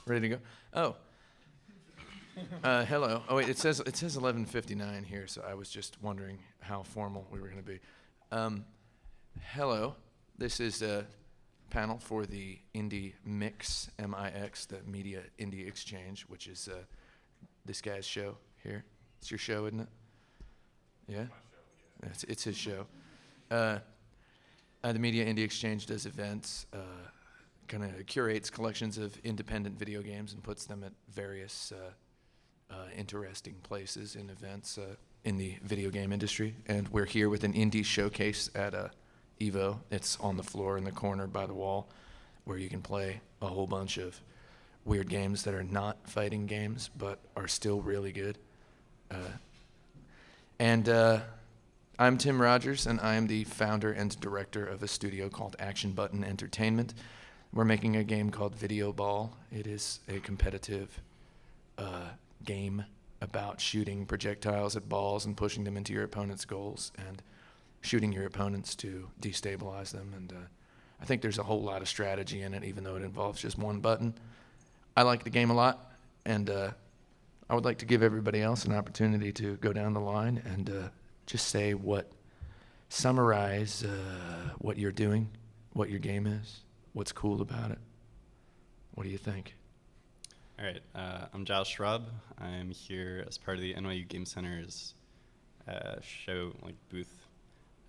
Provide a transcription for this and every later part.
Ready to go? Oh. Hello. Oh wait, it says 11:59 here, so I was just wondering how formal we were going to be. Hello. This is a panel for the Indie Mix, MIX, the Media Indie Exchange, which is this guy's show here. It's your show, isn't it? Yeah? It's his show. The Media Indie Exchange does events, kind of curates collections of independent video games and puts them at various interesting places and events in the video game industry. And we're here with an indie showcase at EVO. It's on the floor in the corner by the wall where you can play a whole bunch of weird games that are not fighting games but are still really good. I'm Tim Rogers, and I am the founder and director of a studio called Action Button Entertainment. We're making a game called Video Ball. It is a competitive game about shooting projectiles at balls and pushing them into your opponent's goals and shooting your opponents to destabilize them. And I think there's a whole lot of strategy in it, even though it involves just one button. I like the game a lot, and I would like to give everybody else an opportunity to go down the line and just summarize what you're doing, what your game is, what's cool about it. What do you think? All right, I'm Giles Schrubb. I'm here as part of the NYU Game Center's show booth.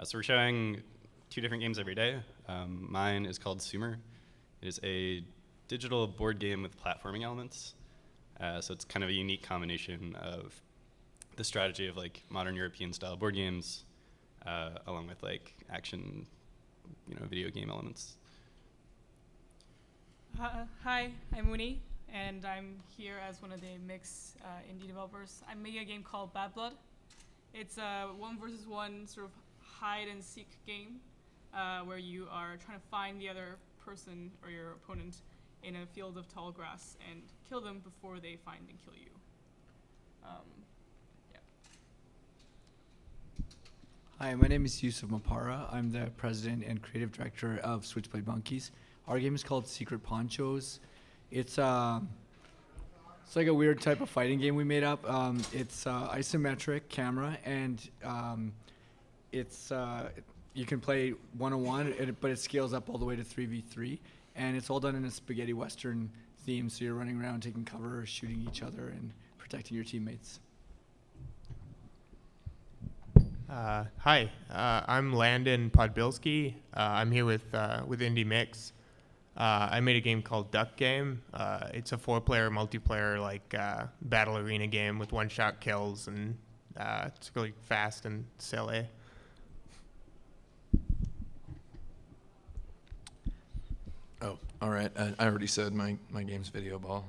So we're showing 2 different games every day. Mine is called Sumer. It is a digital board game with platforming elements. So it's kind of a unique combination of the strategy of modern European style board games, along with action, video game elements. Hi, I'm Uni, and I'm here as one of the Mix indie developers. I'm making a game called Bad Blood. It's a 1-versus-1 sort of hide and seek game where you are trying to find the other person or your opponent in a field of tall grass and kill them before they find and kill you. Hi, my name is Yusuf Mapara. I'm the president and creative director of Switchblade Monkeys. Our game is called Secret Ponchos. It's like a weird type of fighting game we made up. It's isometric camera, and you can play 1-on-1, but it scales up all the way to 3v3, and it's all done in a spaghetti western theme. So you're running around taking cover, shooting each other, and protecting your teammates. Hi, I'm Landon Podbilski. I'm here with Indie Mix. I made a game called Duck Game. It's a 4-player multiplayer battle arena game with one-shot kills, and it's really fast and silly. Oh, all right. I already said my game's Video Ball.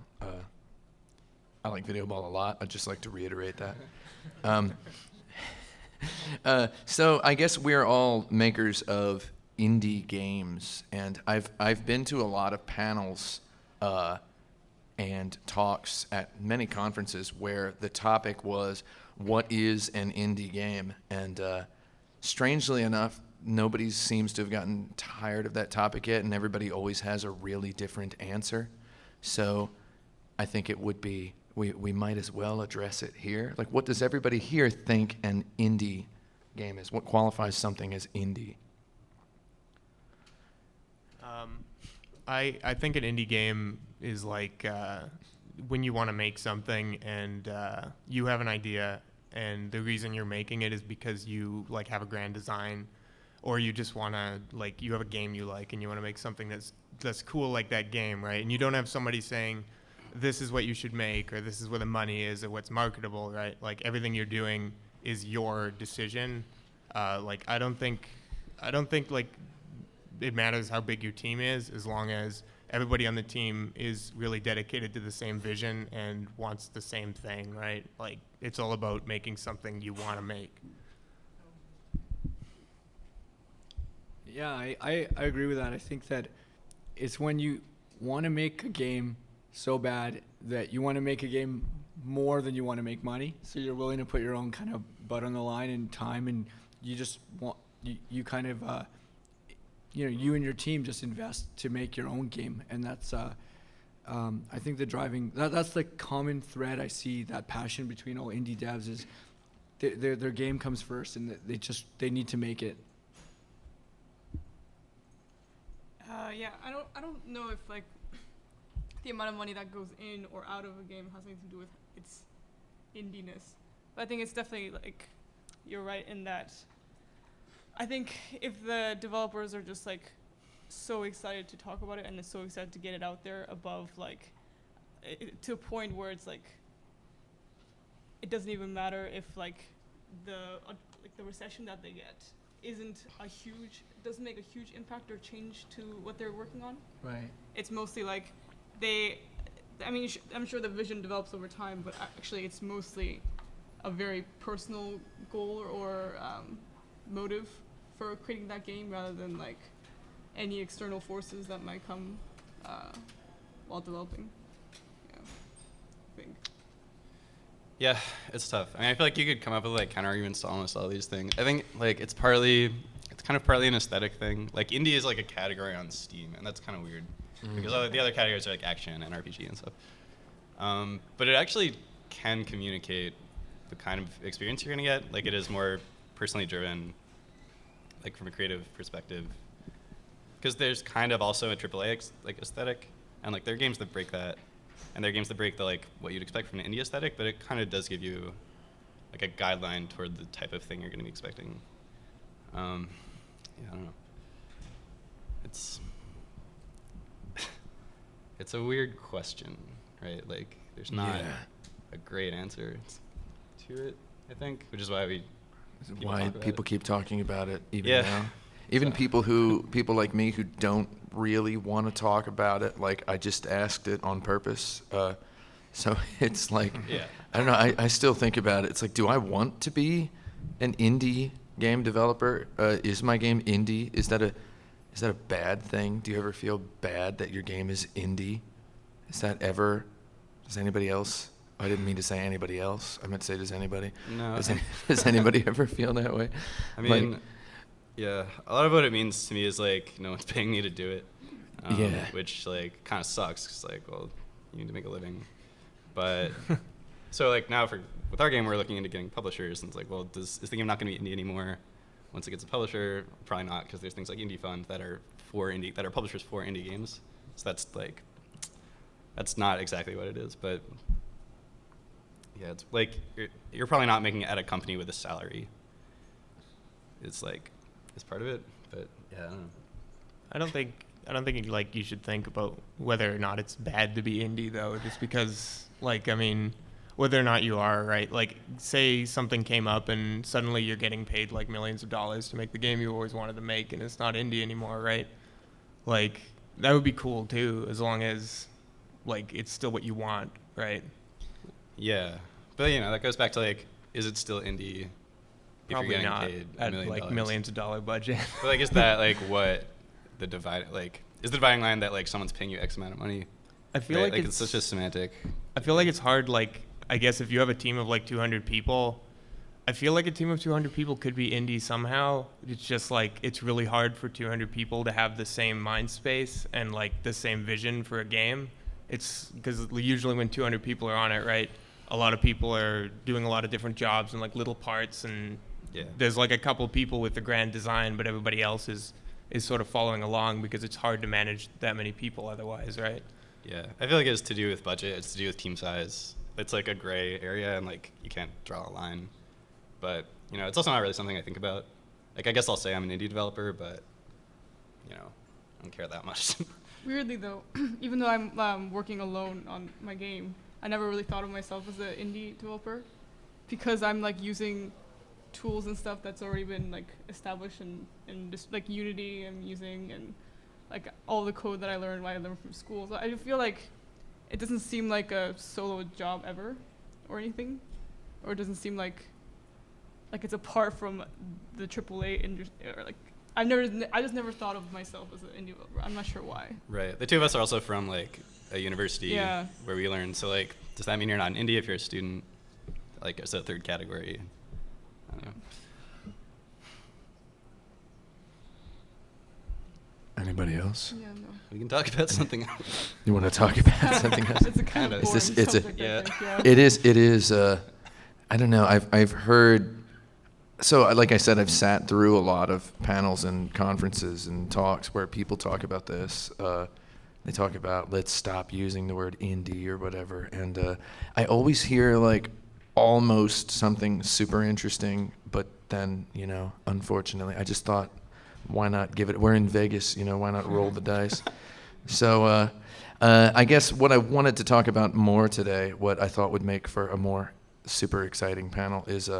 I like Video Ball a lot. I'd just like to reiterate that. So I guess we're all makers of indie games, and I've been to a lot of panels and talks at many conferences where the topic was, what is an indie game? And strangely enough, nobody seems to have gotten tired of that topic yet, and everybody always has a really different answer. So I think it would be, we might as well address it here. What does everybody here think an indie game is? What qualifies something as indie? I think an indie game is when you want to make something and you have an idea, and the reason you're making it is because you have a grand design, or you just want to you have a game you like and you want to make something that's cool like that game, right? And you don't have somebody saying this is what you should make, or this is where the money is, or what's marketable, right? Everything you're doing is your decision. I don't think it matters how big your team is, as long as everybody on the team is really dedicated to the same vision and wants the same thing, right? It's all about making something you want to make. Yeah, I agree with that. I think that it's when you want to make a game so bad that you want to make a game more than you want to make money. So you're willing to put your own kind of butt on the line and time, and you just want, you kind of, you and your team just invest to make your own game. And that's I think the driving that's the common thread I see, that passion between all indie devs is their game comes first, and they need to make it. Yeah, I don't know if like the amount of money that goes in or out of a game has anything to do with its indiness. But I think it's definitely like you're right in that. I think if the developers are just like so excited to talk about it and so excited to get it out there above like to a point where it's like it doesn't even matter if like the recession that they get doesn't make a huge impact or change to what they're working on. Right. It's mostly like I'm sure the vision develops over time, but actually it's mostly a very personal goal or motive for creating that game rather than like any external forces that might come while developing. Yeah, I think. Yeah, it's tough. I mean, I feel like you could come up with like counter arguments to almost all these things. I think like it's kind of partly an aesthetic thing. Like indie is like a category on Steam, and that's kind of weird because the other categories are like action and RPG and stuff. But it actually can communicate the kind of experience you're gonna get. Like it is more personally driven, like from a creative perspective. Because there's kind of also a AAA like aesthetic, and like there are games that break that. And there are games that break the like what you'd expect from an indie aesthetic, but it kind of does give you like a guideline toward the type of thing you're going to be expecting. Yeah, I don't know. It's a weird question, right? Like there's not a great answer to it, I think, which is why people keep talking about it even Yeah. now. Even people like me who don't really want to talk about it, like I just asked it on purpose. So it's like, Yeah. I don't know, I still think about it. It's like, do I want to be an indie game developer? Is my game indie? Is that a bad thing? Do you ever feel bad that your game is indie? Does anybody else? I didn't mean to say anybody else. I meant to say, does anybody? No. Does anybody ever feel that way? I mean, yeah, a lot of what it means to me is like no one's paying me to do it. Which like kind of sucks because like, well, you need to make a living. But so like now with our game, we're looking into getting publishers, and it's like, well, is the game not going to be indie anymore once it gets a publisher? Probably not, because there's things like Indie Fund that are publishers for indie games. So that's not exactly what it is, but yeah, it's like you're probably not making it at a company with a salary. It's like it's part of it, but yeah, I don't know. I don't think like you should think about whether or not it's bad to be indie though, just because like I mean, whether or not you are, right? Like say something came up and suddenly you're getting paid like millions of dollars to make the game you always wanted to make, and it's not indie anymore, right? Like that would be cool too, as long as like it's still what you want, right? Yeah, but that goes back to like, is it still indie? Probably if you're not getting paid at $1 million? like millions of dollar budget. But like, is that like what the is the dividing line that like someone's paying you X amount of money? I feel right? like it's such a semantic. I feel like it's hard. Like I guess if you have a team of like 200 people, I feel like a team of 200 people could be indie somehow. It's just like it's really hard for 200 people to have the same mind space and like the same vision for a game. It's because usually when 200 people are on it, right? A lot of people are doing a lot of different jobs and like little parts, and there's like a couple people with the grand design, but everybody else is sort of following along because it's hard to manage that many people otherwise, right? Yeah, I feel like it's to do with budget. It's to do with team size. It's like a gray area, and like you can't draw a line. But it's also not really something I think about. Like I guess I'll say I'm an indie developer, but I don't care that much. Weirdly though, even though I'm working alone on my game, I never really thought of myself as an indie developer because I'm like using tools and stuff that's already been like established and just like Unity I'm using, and like all the code that I learned from school. So I feel like it doesn't seem like a solo job ever or anything, or it doesn't seem like it's apart from the AAA industry, or like I just never thought of myself as an indie developer. I'm not sure why. Right. The two of us are also from like a university Yeah. where we learn. So like, does that mean you're not an indie if you're a student? Like it's a third category. I don't know. Anybody else? Yeah, no. We can talk about something else. You want to talk about something else? It's a kind of Is boring this- it's a- subject, yeah. I think, yeah. It is. I don't know. I've heard. So, like I said, I've sat through a lot of panels and conferences and talks where people talk about this. They talk about let's stop using the word indie or whatever, and I always hear like almost something super interesting, but then unfortunately, I just thought, why not give it? We're in Vegas, why not roll the dice? So, I guess what I wanted to talk about more today, what I thought would make for a more super exciting panel is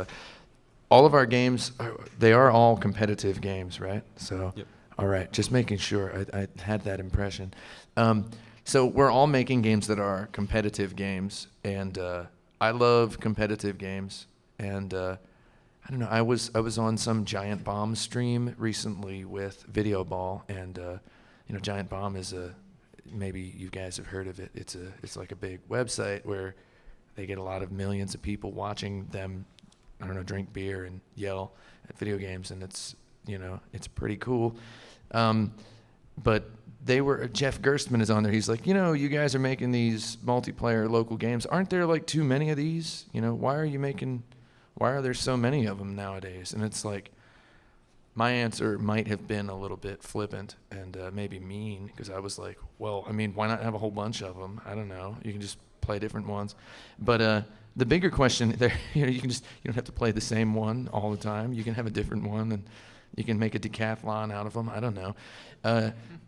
all of our games, they are all competitive games, right? So, Yep. all right, just making sure. I had that impression. So we're all making games that are competitive games, and I love competitive games. And I don't know, I was on some Giant Bomb stream recently with Video Ball, and Giant Bomb is maybe you guys have heard of it. It's like a big website where they get a lot of millions of people watching them, I don't know, drink beer and yell at video games, and it's pretty cool. But Jeff Gerstmann is on there. He's like, you guys are making these multiplayer local games. Aren't there like too many of these? Why are there so many of them nowadays? And it's like, my answer might have been a little bit flippant and maybe mean, because I was like, well, I mean, why not have a whole bunch of them? I don't know. You can just play different ones. But the bigger question there, you don't have to play the same one all the time. You can have a different one, and you can make a decathlon out of them. I don't know.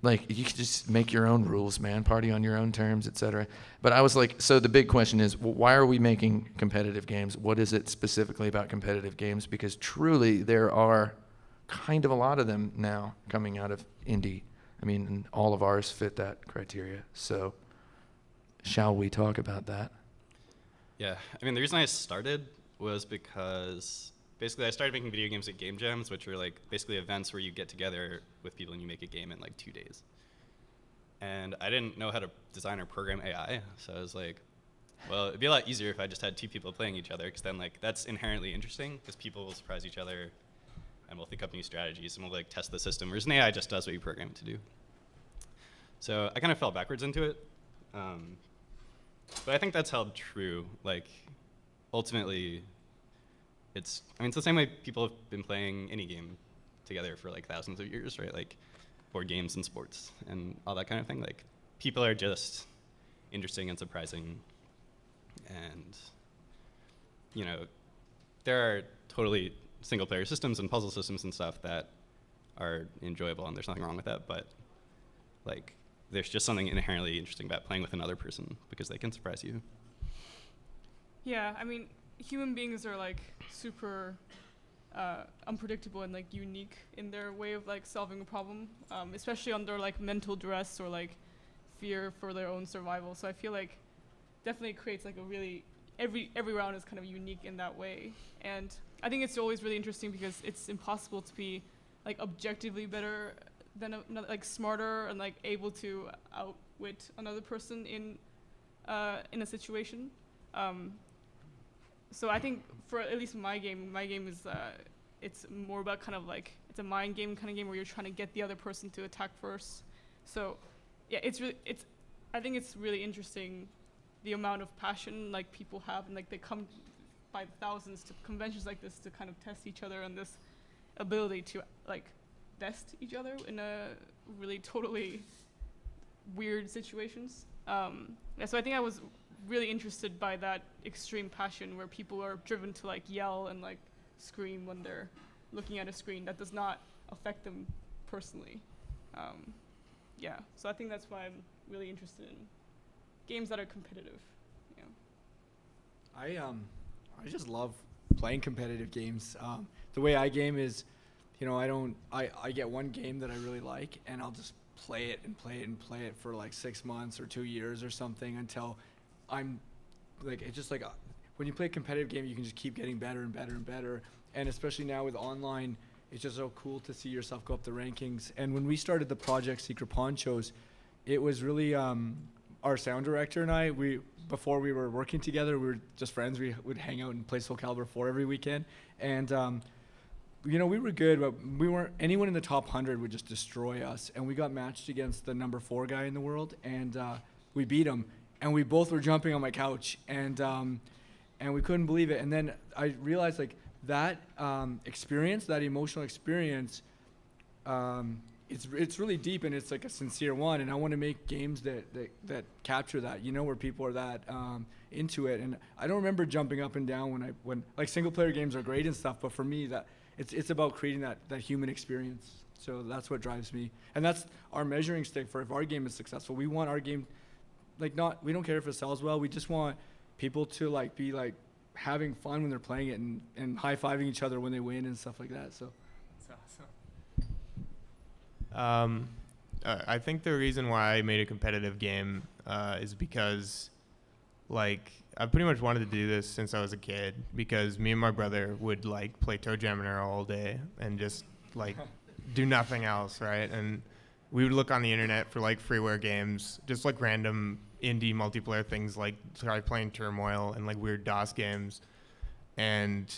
Like, you can just make your own rules, man. Party on your own terms, etc. But I was like, so the big question is, why are we making competitive games? What is it specifically about competitive games? Because truly, there are kind of a lot of them now coming out of indie. I mean, and all of ours fit that criteria. So, shall we talk about that? Yeah, I mean, the reason I started was because basically I started making video games at game jams, which are like basically events where you get together with people and you make a game in like 2 days. And I didn't know how to design or program AI, so I was like, well, it'd be a lot easier if I just had 2 people playing each other, because then like that's inherently interesting, because people will surprise each other, and we'll think up new strategies, and we'll like test the system, whereas an AI just does what you program it to do. So I kind of fell backwards into it. But I think that's held true. Like, ultimately, it's the same way people have been playing any game together for like thousands of years, right? Like board games and sports and all that kind of thing. Like, people are just interesting and surprising. And, there are totally single player systems and puzzle systems and stuff that are enjoyable, and there's nothing wrong with that. But like, there's just something inherently interesting about playing with another person because they can surprise you. Yeah, I mean, human beings are like super unpredictable and like unique in their way of like solving a problem, especially under like mental duress or like fear for their own survival. So I feel like definitely creates like a really every round is kind of unique in that way. And I think it's always really interesting because it's impossible to be like objectively better than like smarter and like able to outwit another person in a situation. So I think for at least my game is it's more about kind of like it's a mind game kind of game where you're trying to get the other person to attack first. So yeah, I think it's really interesting the amount of passion like people have, and like they come by the thousands to conventions like this to kind of test each other and this ability to like best each other in a really totally weird situations. So I think I was really interested by that extreme passion where people are driven to like yell and like scream when they're looking at a screen that does not affect them personally. Yeah, so I think that's why I'm really interested in games that are competitive. Yeah. I just love playing competitive games. The way I game is, I get one game that I really like, and I'll just play it and play it and play it for like 6 months or 2 years or something until I'm like, it's just like when you play a competitive game, you can just keep getting better and better and better. And especially now with online, it's just so cool to see yourself go up the rankings. And when we started the project Secret Ponchos, it was really our sound director and I, before we were working together, we were just friends. We would hang out and play Soul Calibur 4 every weekend. And we were good, but we weren't. Anyone in the top 100 would just destroy us, and we got matched against the number 4 guy in the world, and we beat him, and we both were jumping on my couch, and we couldn't believe it. And then I realized like that experience, that emotional experience, it's really deep, and it's like a sincere one. And I want to make games that capture that, where people are that into it. And I don't remember jumping up and down when like single player games are great and stuff, but for me that it's about creating that human experience. So that's what drives me, and that's our measuring stick for if our game is successful. We want our game, we don't care if it sells well. We just want people to like be like having fun when they're playing it and high-fiving each other when they win and stuff like that. So That's awesome. I think the reason why I made a competitive game is because, like, I pretty much wanted to do this since I was a kid, because me and my brother would, like, play Toe Jam and Arrow all day and just, like, do nothing else, right? And we would look on the internet for, like, freeware games, just, like, random indie multiplayer things, like try playing Turmoil and, like, weird DOS games. And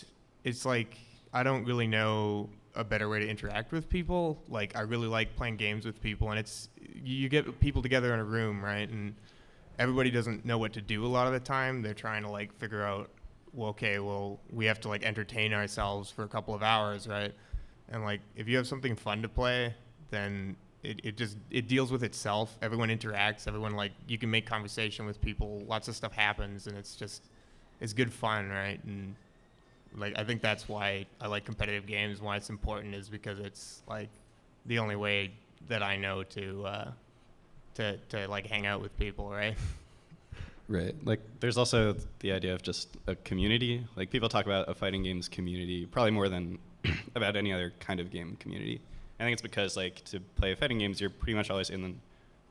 it's, like, I don't really know a better way to interact with people. Like, I really like playing games with people, and it's, you get people together in a room, right? And everybody doesn't know what to do a lot of the time. They're trying to like figure out, well, we have to like entertain ourselves for a couple of hours, right? And like, if you have something fun to play, then it deals with itself. Everyone interacts, everyone, like, you can make conversation with people, lots of stuff happens, and it's good fun, right? And like, I think that's why I like competitive games, why it's important, is because it's like the only way that I know to like hang out with people, right? Right. Like, there's also the idea of just a community. Like, people talk about a fighting games community probably more than about any other kind of game community. I think it's because, like, to play fighting games, you're pretty much always in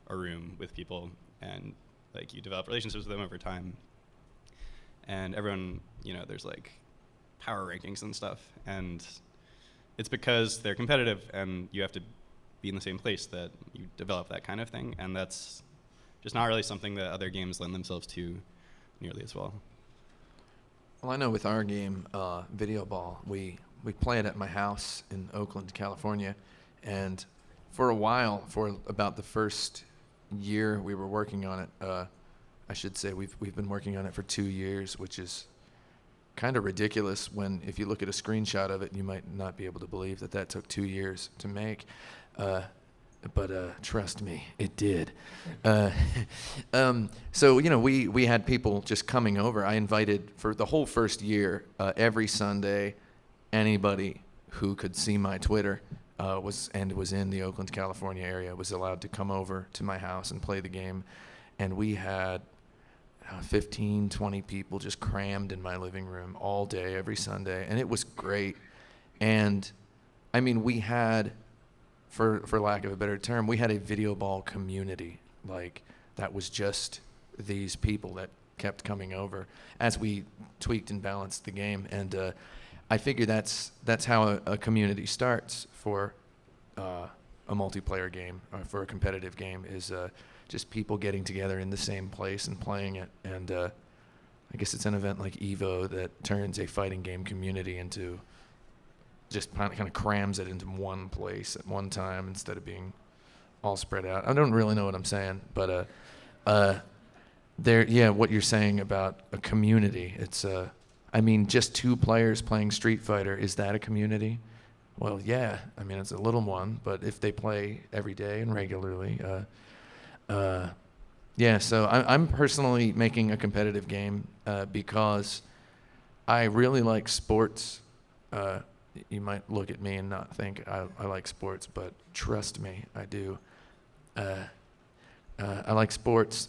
a room with people, and like, you develop relationships with them over time. And everyone, there's like power rankings and stuff, and it's because they're competitive and you have to be in the same place that you develop that kind of thing, and that's just not really something that other games lend themselves to nearly as well. Well, I know with our game, Video Ball, we play it at my house in Oakland, California, and for a while, for about the first year we were working on it, I should say we've been working on it for 2 years, which is kind of ridiculous when, if you look at a screenshot of it, you might not be able to believe that took 2 years to make. But trust me, it did. So, we had people just coming over. I invited, for the whole first year, every Sunday, anybody who could see my Twitter was in the Oakland, California area was allowed to come over to my house and play the game. And we had 15, 20 people just crammed in my living room all day, every Sunday. And it was great. And, I mean, we had, for lack of a better term, we had a Video Ball community. Like, that was just these people that kept coming over as we tweaked and balanced the game. And I figure that's how a community starts for a multiplayer game, or for a competitive game, is just people getting together in the same place and playing it. And I guess it's an event like EVO that turns a fighting game community into, just kind of crams it into one place at one time instead of being all spread out. I don't really know what I'm saying, but what you're saying about a community, it's I mean, just 2 players playing Street Fighter, is that a community? Well, yeah, I mean, it's a little one, but if they play every day and regularly, so I'm personally making a competitive game because I really like sports. You might look at me and not think I like sports, but trust me, I do. I like sports.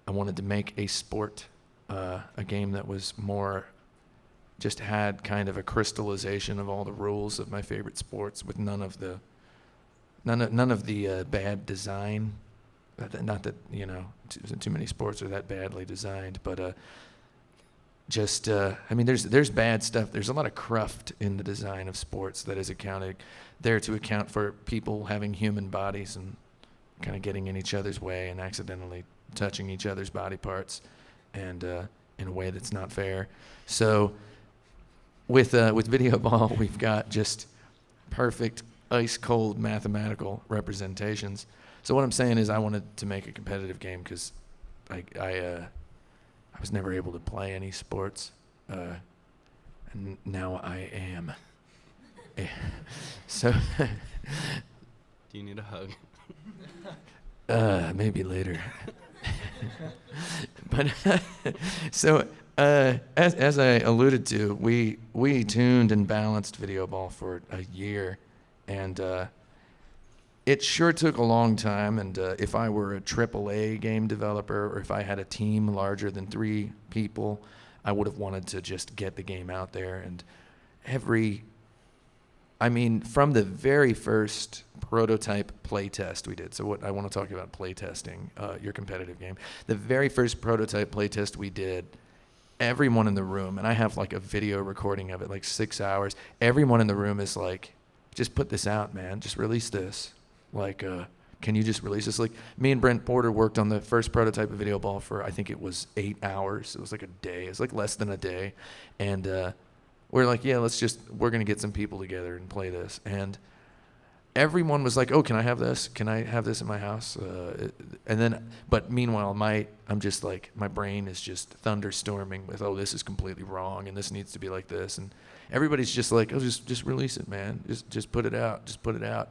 I wanted to make a sport, a game that was more, just had kind of a crystallization of all the rules of my favorite sports, with none of the bad design. Not that too many sports are that badly designed, but I mean, there's bad stuff. There's a lot of cruft in the design of sports that is there to account for people having human bodies and kind of getting in each other's way and accidentally touching each other's body parts, and in a way that's not fair. So with video ball, we've got just perfect ice cold mathematical representations. So what I'm saying is, I wanted to make a competitive game because I was never able to play any sports, and now I am. So Do you need a hug? maybe later. But so as I alluded to, we tuned and balanced video ball for a year, and it sure took a long time. And if I were a AAA game developer, or if I had a team larger than 3 people, I would have wanted to just get the game out there. And from the very first prototype playtest we did. So what I want to talk about playtesting, your competitive game. The very first prototype playtest we did, everyone in the room, and I have like a video recording of it, like 6 hours. Everyone in the room is like, just put this out, man. Just release this. Like, can you just release this? Like, me and Brent Porter worked on the first prototype of video ball for, I think it was 8 hours. It was like a day. It was like less than a day. And we're like, yeah, we're going to get some people together and play this. And everyone was like, oh, can I have this? Can I have this in my house? But meanwhile, I'm just like, my brain is just thunderstorming with, oh, this is completely wrong, and this needs to be like this. And everybody's just like, oh, just release it, man. Just put it out. Just put it out.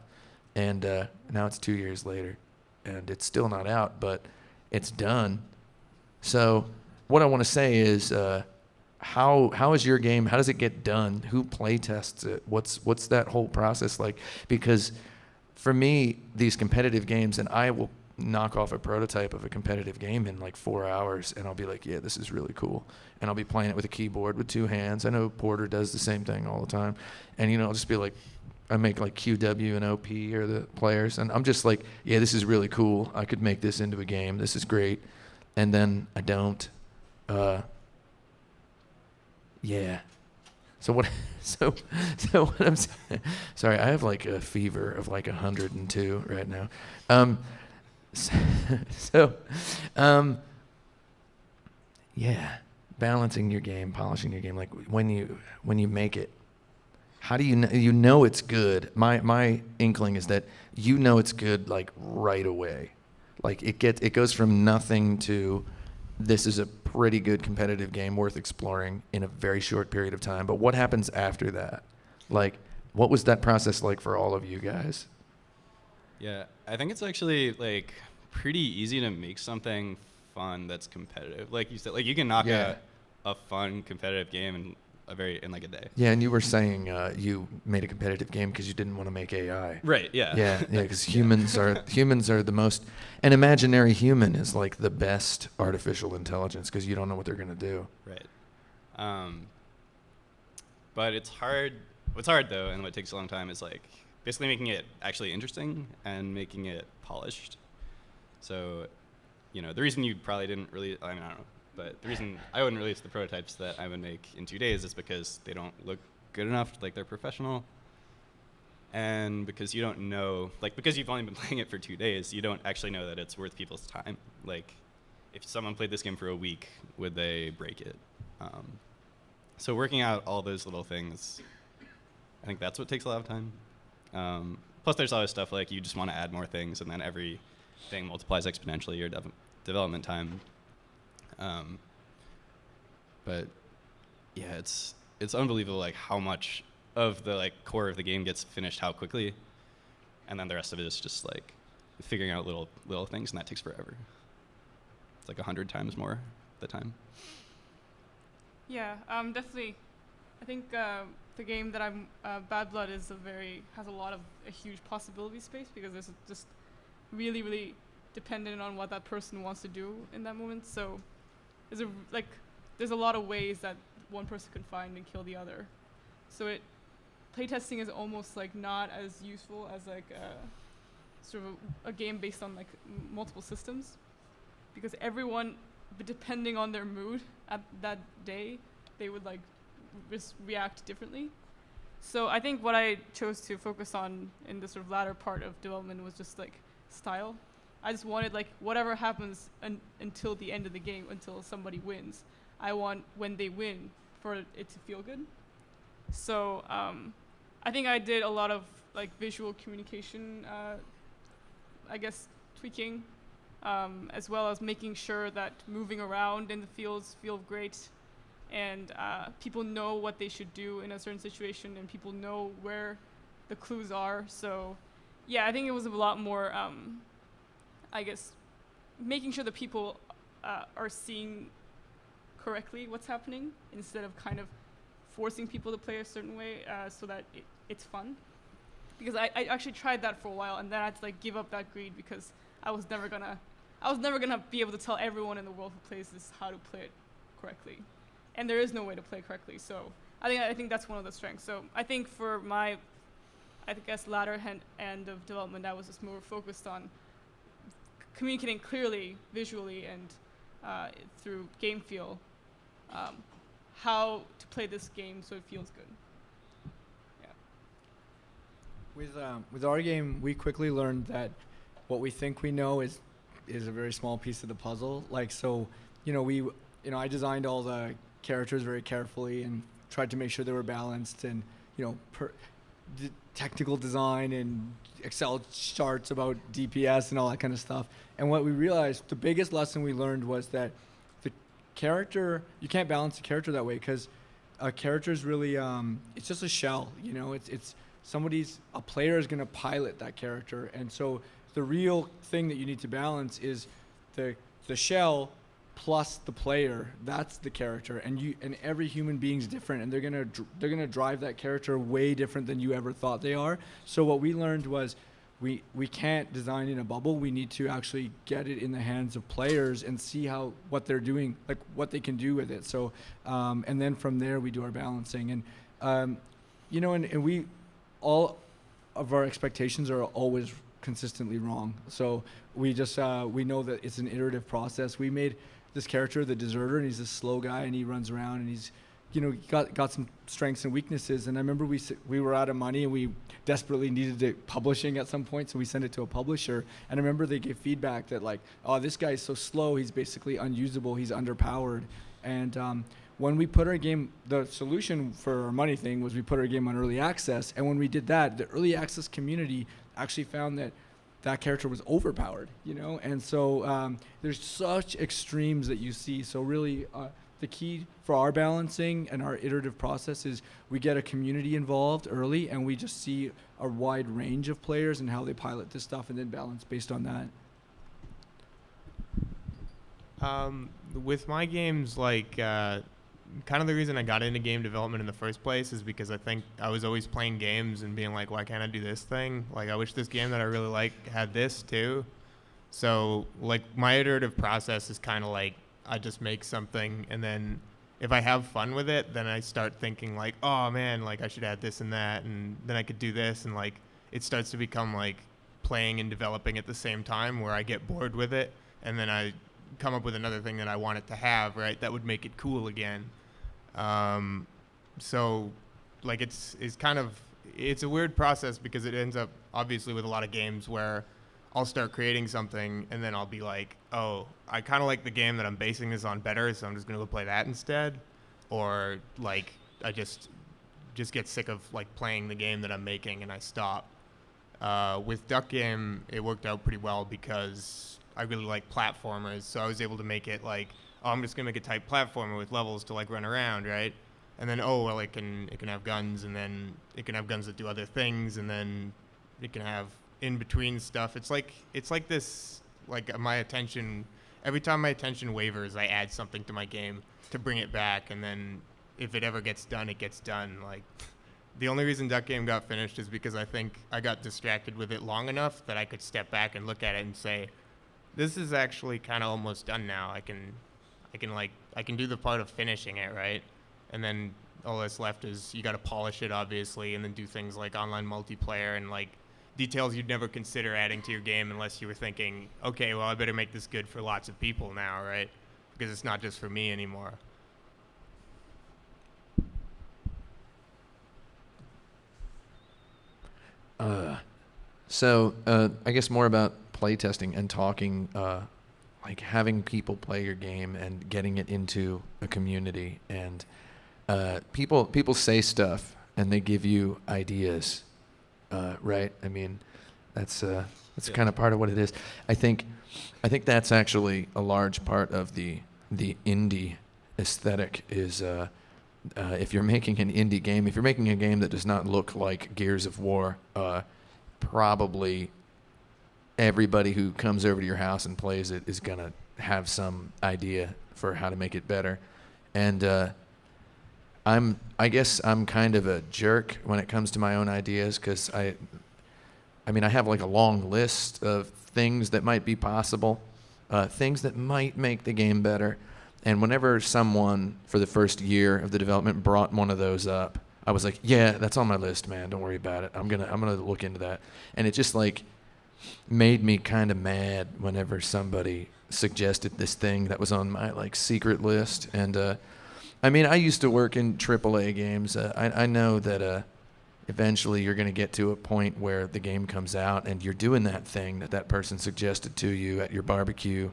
And now it's 2 years later, and it's still not out, but it's done. So what I want to say is, how is your game? How does it get done? Who play tests it? What's that whole process like? Because for me, these competitive games, and I will knock off a prototype of a competitive game in like 4 hours, and I'll be like, yeah, this is really cool. And I'll be playing it with a keyboard with 2 hands. I know Porter does the same thing all the time. And, I'll just be like, I make like QW and OP are the players. And I'm just like, yeah, this is really cool. I could make this into a game. This is great. And then I don't. Yeah. So what I'm saying, sorry, I have like a fever of like 102 right now. Yeah, balancing your game, polishing your game. Like when you make it, how do you know it's good? My inkling is that it's good like right away. Like it goes from nothing to, this is a pretty good competitive game worth exploring in a very short period of time. But what happens after that? Like, what was that process like for all of you guys? Yeah, I think it's actually like pretty easy to make something fun that's competitive. Like you said, like you can knock Yeah. a fun competitive game in like a day. Yeah, and you were saying you made a competitive game because you didn't want to make AI. Right. Yeah. Yeah, because humans are the most. An imaginary human is like the best artificial intelligence because you don't know what they're gonna do. Right. But it's hard. What's hard though, and what takes a long time, is like basically making it actually interesting and making it polished. So, the reason you probably didn't really, I don't know, but the reason I wouldn't release the prototypes that I would make in 2 days is because they don't look good enough, like they're professional. And because you don't know, like, because you've only been playing it for 2 days, you don't actually know that it's worth people's time. Like, if someone played this game for a week, would they break it? So working out all those little things, I think that's what takes a lot of time. Plus, there's always stuff like you just want to add more things, and then every thing multiplies exponentially your development time. But yeah, it's unbelievable like how much of the like core of the game gets finished how quickly, and then the rest of it is just like figuring out little things, and that takes forever. It's like 100 times more the time. Yeah, definitely. I think the game that I'm Bad Blood has a lot of a huge possibility space because it's just really, really dependent on what that person wants to do in that moment. So there's a lot of ways that one person can find and kill the other. So playtesting is almost like not as useful as like sort of a game based on like multiple systems, because everyone, depending on their mood at that day, they would like react differently. So I think what I chose to focus on in the sort of latter part of development was just like style. I just wanted like whatever happens until the end of the game, until somebody wins. I want when they win for it to feel good. So I think I did a lot of like visual communication, I guess tweaking, as well as making sure that moving around in the fields feel great, and people know what they should do in a certain situation, and people know where the clues are. So yeah, I think it was a lot more, I guess, making sure that people are seeing correctly what's happening instead of kind of forcing people to play a certain way so that it's fun. Because I actually tried that for a while, and then I had to like give up that greed because I was never gonna be able to tell everyone in the world who plays this how to play it correctly, and there is no way to play correctly. So I think that's one of the strengths. So I think for my, I guess, latter end of development, I was just more focused on communicating clearly, visually, and through game feel, how to play this game so it feels good. With our game, we quickly learned that what we think we know is a very small piece of the puzzle. Like, so, I designed all the characters very carefully and tried to make sure they were balanced, and technical design and Excel charts about DPS and all that kind of stuff. And what we realized, the biggest lesson we learned was that the character, you can't balance a character that way, because a character is really, it's just a shell. It's a player is going to pilot that character, and so the real thing that you need to balance is the shell plus the player. That's the character, and every human being's different, and they're gonna drive that character way different than you ever thought they are. So what we learned was we can't design in a bubble. We need to actually get it in the hands of players and see what they're doing, like what they can do with it. So and then from there we do our balancing, and and we, all of our expectations are always consistently wrong. So we just we know that it's an iterative process. We made this character, the deserter, and he's a slow guy, and he runs around, and he's got some strengths and weaknesses. And I remember we were out of money, and we desperately needed it publishing at some point, so we sent it to a publisher. And I remember they gave feedback that like, oh, this guy's so slow, he's basically unusable, he's underpowered. And when we put our game, the solution for our money thing was we put our game on early access. And when we did that, the early access community actually found that character was overpowered, And so there's such extremes that you see. So really the key for our balancing and our iterative process is we get a community involved early, and we just see a wide range of players and how they pilot this stuff, and then balance based on that. With my games, like kind of the reason I got into game development in the first place is because I think I was always playing games and being like, why can't I do this thing? Like, I wish this game that I really like had this too. So like my iterative process is kind of like I just make something, and then if I have fun with it, then I start thinking like, oh man, like I should add this and that, and then I could do this, and like it starts to become like playing and developing at the same time, where I get bored with it, and then I come up with another thing that I want it to have, right? That would make it cool again. So like it's a weird process, because it ends up obviously with a lot of games where I'll start creating something, and then I'll be like, oh, I kind of like the game that I'm basing this on better, so I'm just going to go play that instead. Or like I just get sick of like playing the game that I'm making, and I stop. With Duck Game, it worked out pretty well because I really like platformers, so I was able to make it like, oh, I'm just going to make a type platformer with levels to like run around, right? And then, oh, well, it can have guns, and then it can have guns that do other things, and then it can have in between stuff. It's like this, like my attention, every time my attention wavers, I add something to my game to bring it back, and then if it ever gets done, it gets done. Like the only reason Duck Game got finished is because I think I got distracted with it long enough that I could step back and look at it and say, this is actually kind of almost done now. I can do the part of finishing it, right? And then all that's left is you got to polish it, obviously, and then do things like online multiplayer and like details you'd never consider adding to your game unless you were thinking, okay, well, I better make this good for lots of people now, right? Because it's not just for me anymore. So I guess more about playtesting and talking, like having people play your game and getting it into a community. And people say stuff and they give you ideas, right? I mean, that's kind of part of what it is. I think that's actually a large part of the indie aesthetic is if you're making an indie game, if you're making a game that does not look like Gears of War, probably everybody who comes over to your house and plays it is gonna have some idea for how to make it better. And I guess I'm kind of a jerk when it comes to my own ideas, because I mean, I have like a long list of things that might be possible, things that might make the game better. And whenever someone for the first year of the development brought one of those up, I was like, yeah, that's on my list, man. Don't worry about it. I'm gonna look into that. And it just like made me kind of mad whenever somebody suggested this thing that was on my like secret list. And I mean, I used to work in AAA games. I know that eventually you're going to get to a point where the game comes out and you're doing that thing that person suggested to you at your barbecue,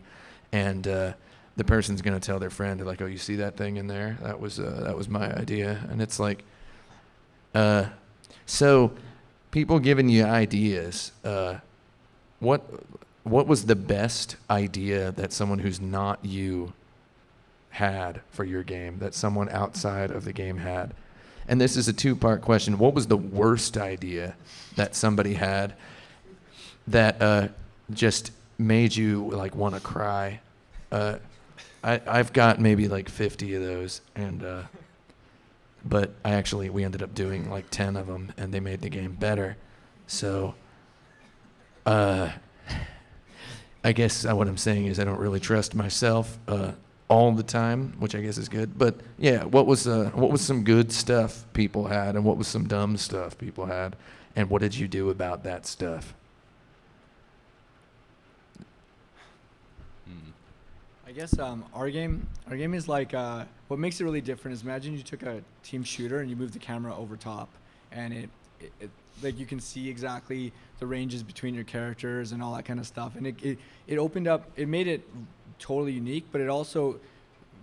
and the person's going to tell their friend, they're like, oh, you see that thing in there? That was my idea. And it's like, so people giving you ideas, what was the best idea that someone who's not you had for your game, that someone outside of the game had? And this is a two-part question. What was the worst idea that somebody had that just made you like want to cry? I've got maybe like 50 of those, and but we ended up doing like 10 of them, and they made the game better. So I guess what I'm saying is I don't really trust myself all the time, which I guess is good. But yeah, what was some good stuff people had, and what was some dumb stuff people had, and what did you do about that stuff? I guess our game is like what makes it really different is, imagine you took a team shooter and you moved the camera over top, and it like you can see exactly the ranges between your characters and all that kind of stuff, and it opened up, it made it totally unique, but it also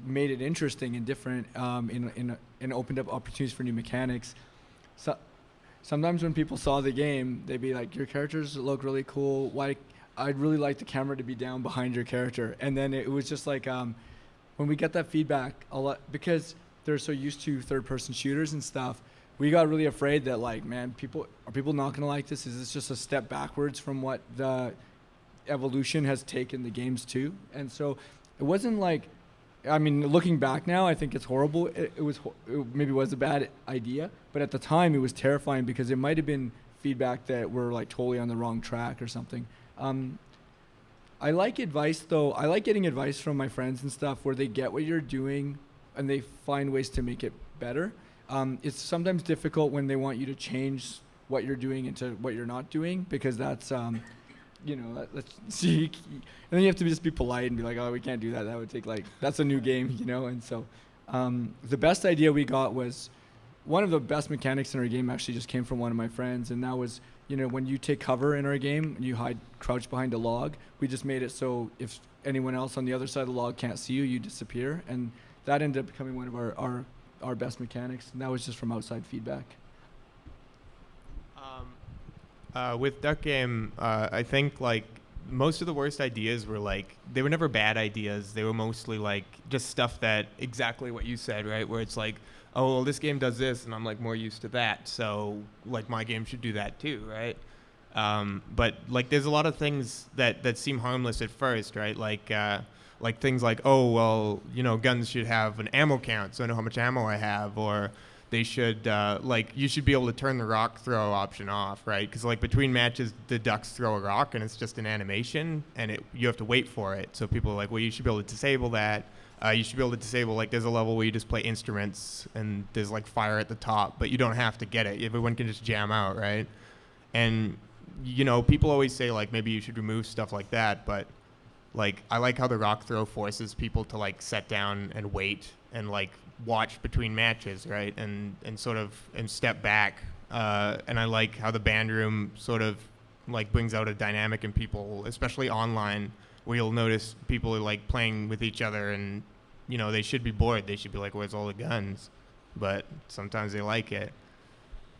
made it interesting and different, and opened up opportunities for new mechanics. So sometimes when people saw the game, they'd be like, your characters look really cool, why? I'd really like the camera to be down behind your character. And then it was just like, when we get that feedback a lot, because they're so used to third-person shooters and stuff, we got really afraid that, like, man, are people not going to like this? Is this just a step backwards from what the evolution has taken the games to? And so it wasn't like, I mean, looking back now, I think it's horrible. It maybe was a bad idea, but at the time it was terrifying, because it might have been feedback that we're like totally on the wrong track or something. I like advice, though. I like getting advice from my friends and stuff where they get what you're doing and they find ways to make it better. It's sometimes difficult when they want you to change what you're doing into what you're not doing, because that's, let's see. And then you have to just be polite and be like, oh, we can't do that. That would take that's a new game, And so the best idea we got was, one of the best mechanics in our game actually just came from one of my friends, and that was, when you take cover in our game and you crouch behind a log, we just made it so if anyone else on the other side of the log can't see you, you disappear. And that ended up becoming one of our best mechanics, and that was just from outside feedback. With Duck Game, I think like most of the worst ideas were like, they were never bad ideas. They were mostly like just stuff that exactly what you said, right? Where it's like, oh, well, this game does this, and I'm like more used to that, so like my game should do that too, right? But like there's a lot of things that seem harmless at first, right? Like things like, oh, well, guns should have an ammo count, so I know how much ammo I have, or they should you should be able to turn the rock throw option off, right? Because like between matches, the ducks throw a rock, and it's just an animation, and you have to wait for it. So people are like, well, you should be able to disable that. You should be able to disable, like, there's a level where you just play instruments and there's like fire at the top, but you don't have to get it. Everyone can just jam out, right? And people always say like maybe you should remove stuff like that, but like I like how the rock throw forces people to like sit down and wait and like watch between matches, right? And sort of step back. And I like how the band room sort of like brings out a dynamic in people, especially online, where you'll notice people are like playing with each other, and they should be bored. They should be like, where's all the guns? but sometimes they like it.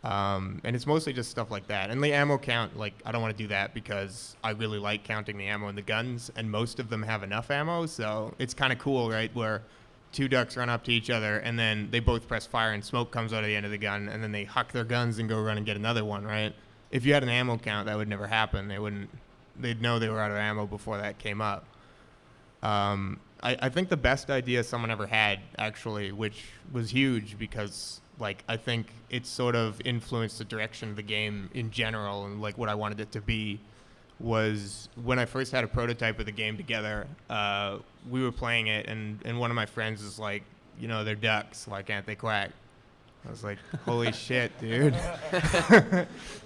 And it's mostly just stuff like that. And the ammo count, like, I don't want to do that because I really like counting the ammo in the guns, and most of them have enough ammo, so it's kind of cool, right, where two ducks run up to each other, and then they both press fire, and smoke comes out of the end of the gun, and then they huck their guns and go run and get another one, right? If you had an ammo count, that would never happen. They'd know they were out of ammo before that came up. I think the best idea someone ever had, actually, which was huge because, like, I think it sort of influenced the direction of the game in general and, like, what I wanted it to be, was when I first had a prototype of the game together, we were playing it, and one of my friends was like, you know, they're ducks, why can't they quack? I was like, holy shit, dude.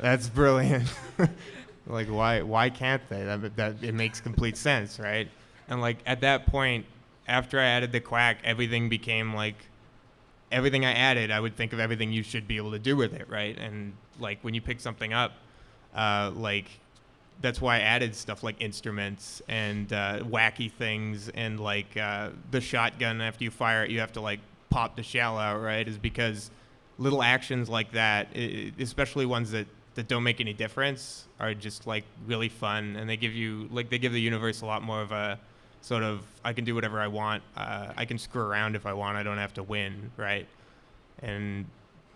That's brilliant. Like, why can't they? That it makes complete sense, right? And, like, at that point, after I added the quack, everything became, like, everything I added, I would think of everything you should be able to do with it, right? And, like, when you pick something up, like, that's why I added stuff like instruments and wacky things, and, like, the shotgun, after you fire it, you have to, like, pop the shell out, right? Is because little actions like that, especially ones that don't make any difference, are just, like, really fun, and they give the universe a lot more of a sort of, I can do whatever I want, I can screw around if I want, I don't have to win, right? And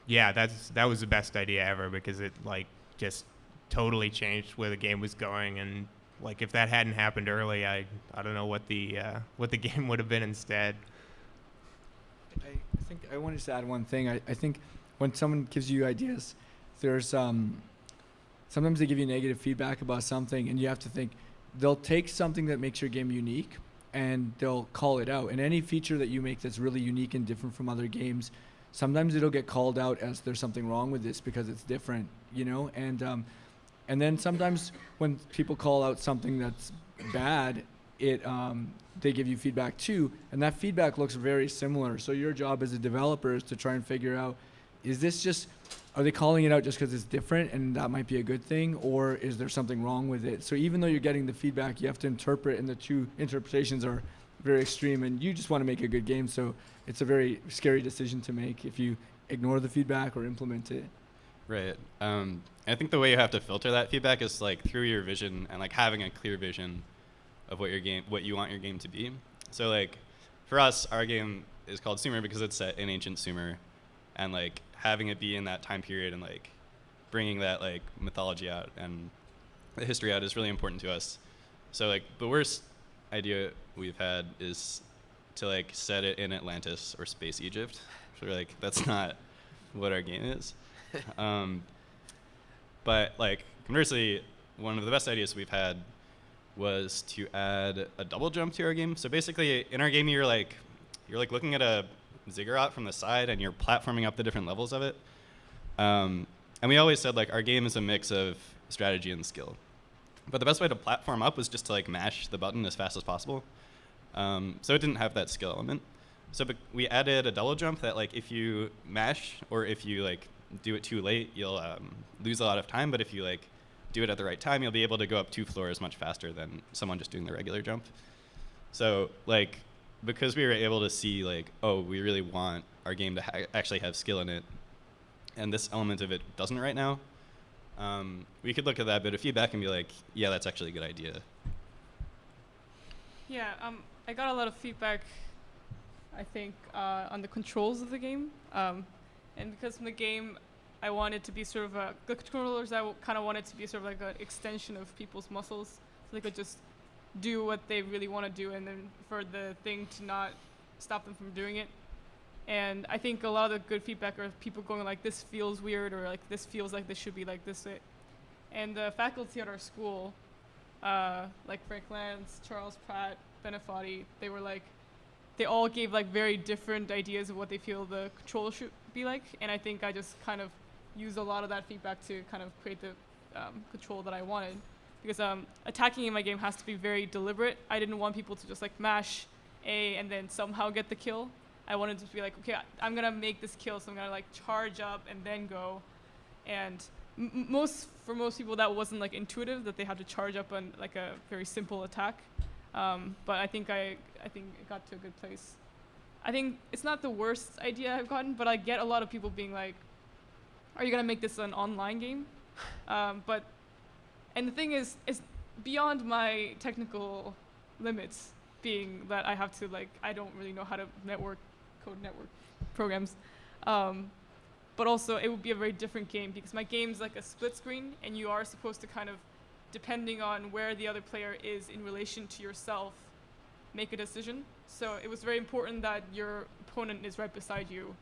yeah, that was the best idea ever, because it, like, just totally changed where the game was going, and, like, if that hadn't happened early, I don't know what the game would have been instead. I think I wanted to add one thing. I think when someone gives you ideas, there's sometimes they give you negative feedback about something, and you have to think, they'll take something that makes your game unique and they'll call it out. And any feature that you make that's really unique and different from other games, sometimes it'll get called out as there's something wrong with this because it's different, you know? And then sometimes when people call out something that's bad, they give you feedback too, and that feedback looks very similar. So your job as a developer is to try and figure out, are they calling it out just because it's different and that might be a good thing, or is there something wrong with it? So even though you're getting the feedback, you have to interpret, and the two interpretations are very extreme, and you just want to make a good game. So it's a very scary decision to make if you ignore the feedback or implement it. Right. I think the way you have to filter that feedback is, like, through your vision and, like, having a clear vision of what you want your game to be. So, like, for us, our game is called Sumer because it's set in ancient Sumer, and, like, having it be in that time period and, like, bringing that, like, mythology out and the history out is really important to us. So, like, the worst idea we've had is to, like, set it in Atlantis or Space Egypt. So, like, that's not what our game is. But, like, conversely, one of the best ideas we've had was to add a double jump to our game. So basically, in our game, you're like looking at a ziggurat from the side, and you're platforming up the different levels of it. And we always said, like, our game is a mix of strategy and skill. But the best way to platform up was just to, like, mash the button as fast as possible. So it didn't have that skill element. So we added a double jump that, like, if you mash or if you, like, do it too late, you'll lose a lot of time. But if you, like, do it at the right time, you'll be able to go up 2 floors much faster than someone just doing the regular jump. So, like, because we were able to see, like, oh, we really want our game to actually have skill in it, and this element of it doesn't right now, we could look at that bit of feedback and be like, yeah, that's actually a good idea. Yeah, I got a lot of feedback, I think, on the controls of the game. And because from the game, I wanted to be sort of the controllers, I kind of wanted to be sort of like an extension of people's muscles. So they could just do what they really want to do, and then for the thing to not stop them from doing it. And I think a lot of the good feedback are people going like, this feels weird, or like, this feels like this should be like this way. And the faculty at our school, like Frank Lance, Charles Pratt, Benefati, they were like, they all gave like very different ideas of what they feel the control should be like. And I think I just kind of used a lot of that feedback to kind of create the control that I wanted. Because attacking in my game has to be very deliberate. I didn't want people to just like mash A and then somehow get the kill. I wanted to be like, okay, I'm gonna make this kill, so I'm gonna like charge up and then go. And for most people that wasn't like intuitive, that they had to charge up on like a very simple attack. But I think it got to a good place. I think it's not the worst idea I've gotten, but I get a lot of people being like, "Are you gonna make this an online game?" And the thing is, it's beyond my technical limits, being that I have to I don't really know how to code network programs. But also it would be a very different game because my game's like a split screen and you are supposed to kind of, depending on where the other player is in relation to yourself, make a decision. So it was very important that your opponent is right beside you.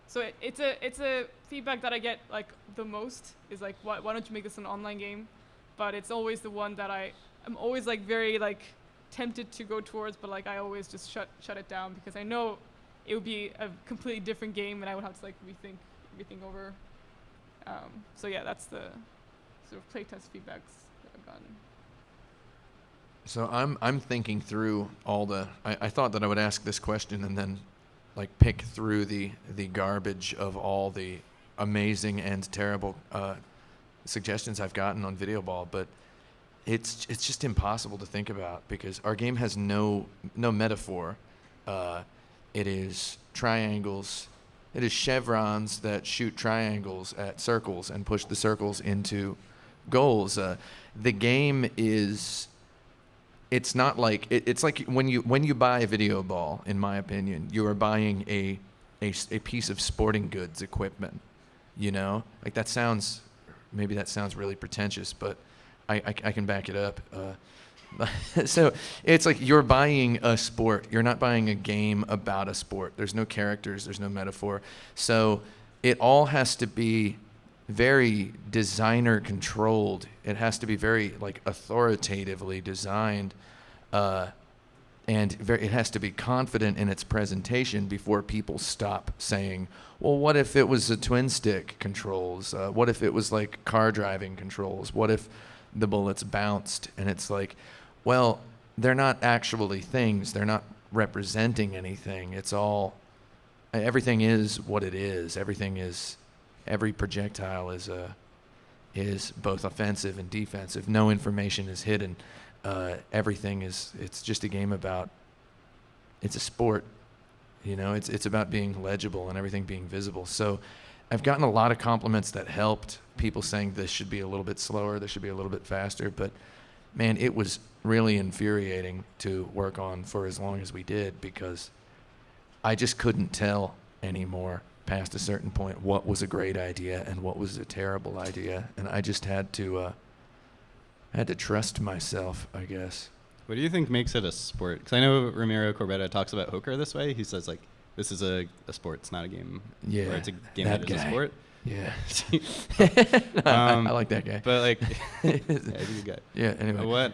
So it's a feedback that I get the most is why don't you make this an online game? But it's always the one that I'm always very tempted to go towards, but I always just shut it down because I know it would be a completely different game and I would have to rethink everything over. So yeah, that's the sort of playtest feedbacks that I've gotten. So I'm thinking through all the. I thought that I would ask this question and then pick through the garbage of all the amazing and terrible suggestions I've gotten on Video Ball, but it's just impossible to think about because our game has no metaphor. It is triangles. It is chevrons that shoot triangles at circles and push the circles into goals. The game is. It's not it's like when you buy a Video Ball. In my opinion, you are buying a piece of sporting goods equipment. That sounds really pretentious, but I can back it up. So it's like you're buying a sport. You're not buying a game about a sport. There's no characters. There's no metaphor. So it all has to be very designer controlled. It has to be very authoritatively designed, and it has to be confident in its presentation before people stop saying, well, what if it was a twin stick controls? What if it was car driving controls? What if the bullets bounced? And it's well, they're not actually things. They're not representing anything. It's all, everything is what it is. Every projectile is both offensive and defensive. No information is hidden. Everything is. It's just a game about. It's a sport, It's about being legible and everything being visible. So, I've gotten a lot of compliments that helped. People saying this should be a little bit slower, this should be a little bit faster. But, man, it was really infuriating to work on for as long as we did because I just couldn't tell anymore past a certain point what was a great idea and what was a terrible idea, and I just had to trust myself, I guess. What do you think makes it a sport? Because I know Ramiro Corbetta talks about Hoker this way. He says this is a sport, it's not a game. Yeah, or it's a game that is a sport. Yeah. I like that guy. But yeah, he's a good guy. Yeah. Anyway,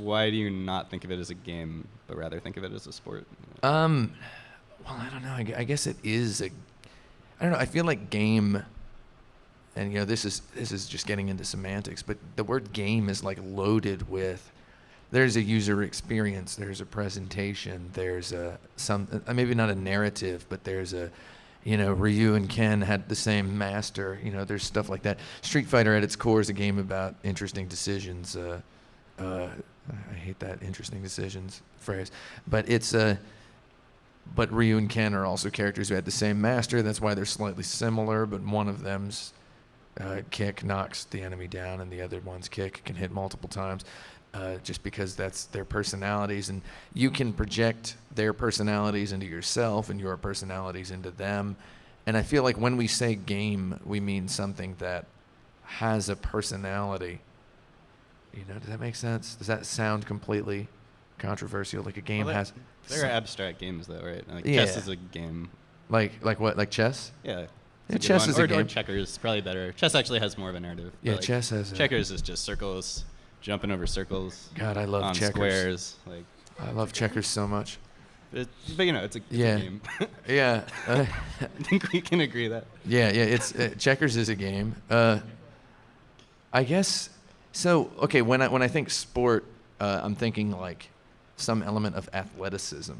why do you not think of it as a game, but rather think of it as a sport? Well, I don't know. I guess it is I don't know. I feel like game, and this is just getting into semantics, but the word game is loaded with. There's a user experience. There's a presentation. There's maybe not a narrative, but there's a. Ryu and Ken had the same master. There's stuff like that. Street Fighter at its core is a game about interesting decisions. I hate that interesting decisions phrase, but it's But Ryu and Ken are also characters who had the same master. That's why they're slightly similar, but one of them's kick knocks the enemy down, and the other one's kick can hit multiple times. Just because that's their personalities, and you can project their personalities into yourself and your personalities into them. And I feel like when we say game, we mean something that has a personality. Does that make sense? Does that sound completely controversial? Like a game has. There are abstract games though, right? Yeah. Chess is a game. Like what? Like chess? Yeah. Yeah, chess is a game. Or checkers, probably better. Chess actually has more of a narrative. Yeah, chess has. Checkers is just circles, jumping over circles. God, I love on checkers. Squares, I love checkers so much. But it's a game. Yeah. I think we can agree that. Yeah. It's checkers is a game. I guess. So okay, when I think sport, I'm thinking like some element of athleticism,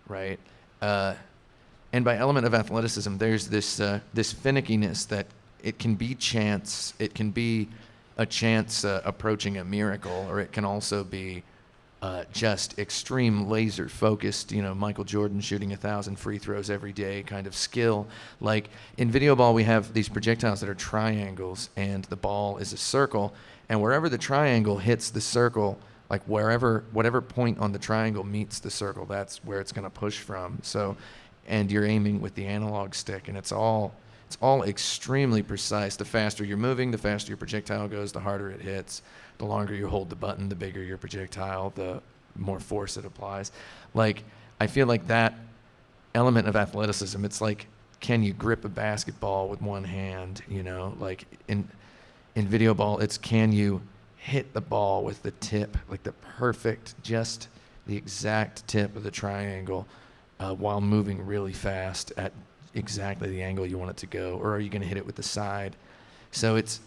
right? And by element of athleticism, there's this finickiness that it can be chance. It can be a chance approaching a miracle, or it can also be just extreme laser focused, Michael Jordan shooting 1,000 free throws every day kind of skill. Like in video ball, we have these projectiles that are triangles, and the ball is a circle, and wherever the triangle hits the circle, like whatever point on the triangle meets the circle, that's where it's going to push from. So, and you're aiming with the analog stick, and it's all extremely precise. The faster you're moving, the faster your projectile goes, the harder it hits. The longer you hold the button, the bigger your projectile, the more force it applies. Like, I feel like that element of athleticism, it's like, can you grip a basketball with one hand, Like in video ball, it's can you hit the ball with the tip, like the perfect, just the exact tip of the triangle while moving really fast at exactly the angle you want it to go, or are you going to hit it with the side? So it's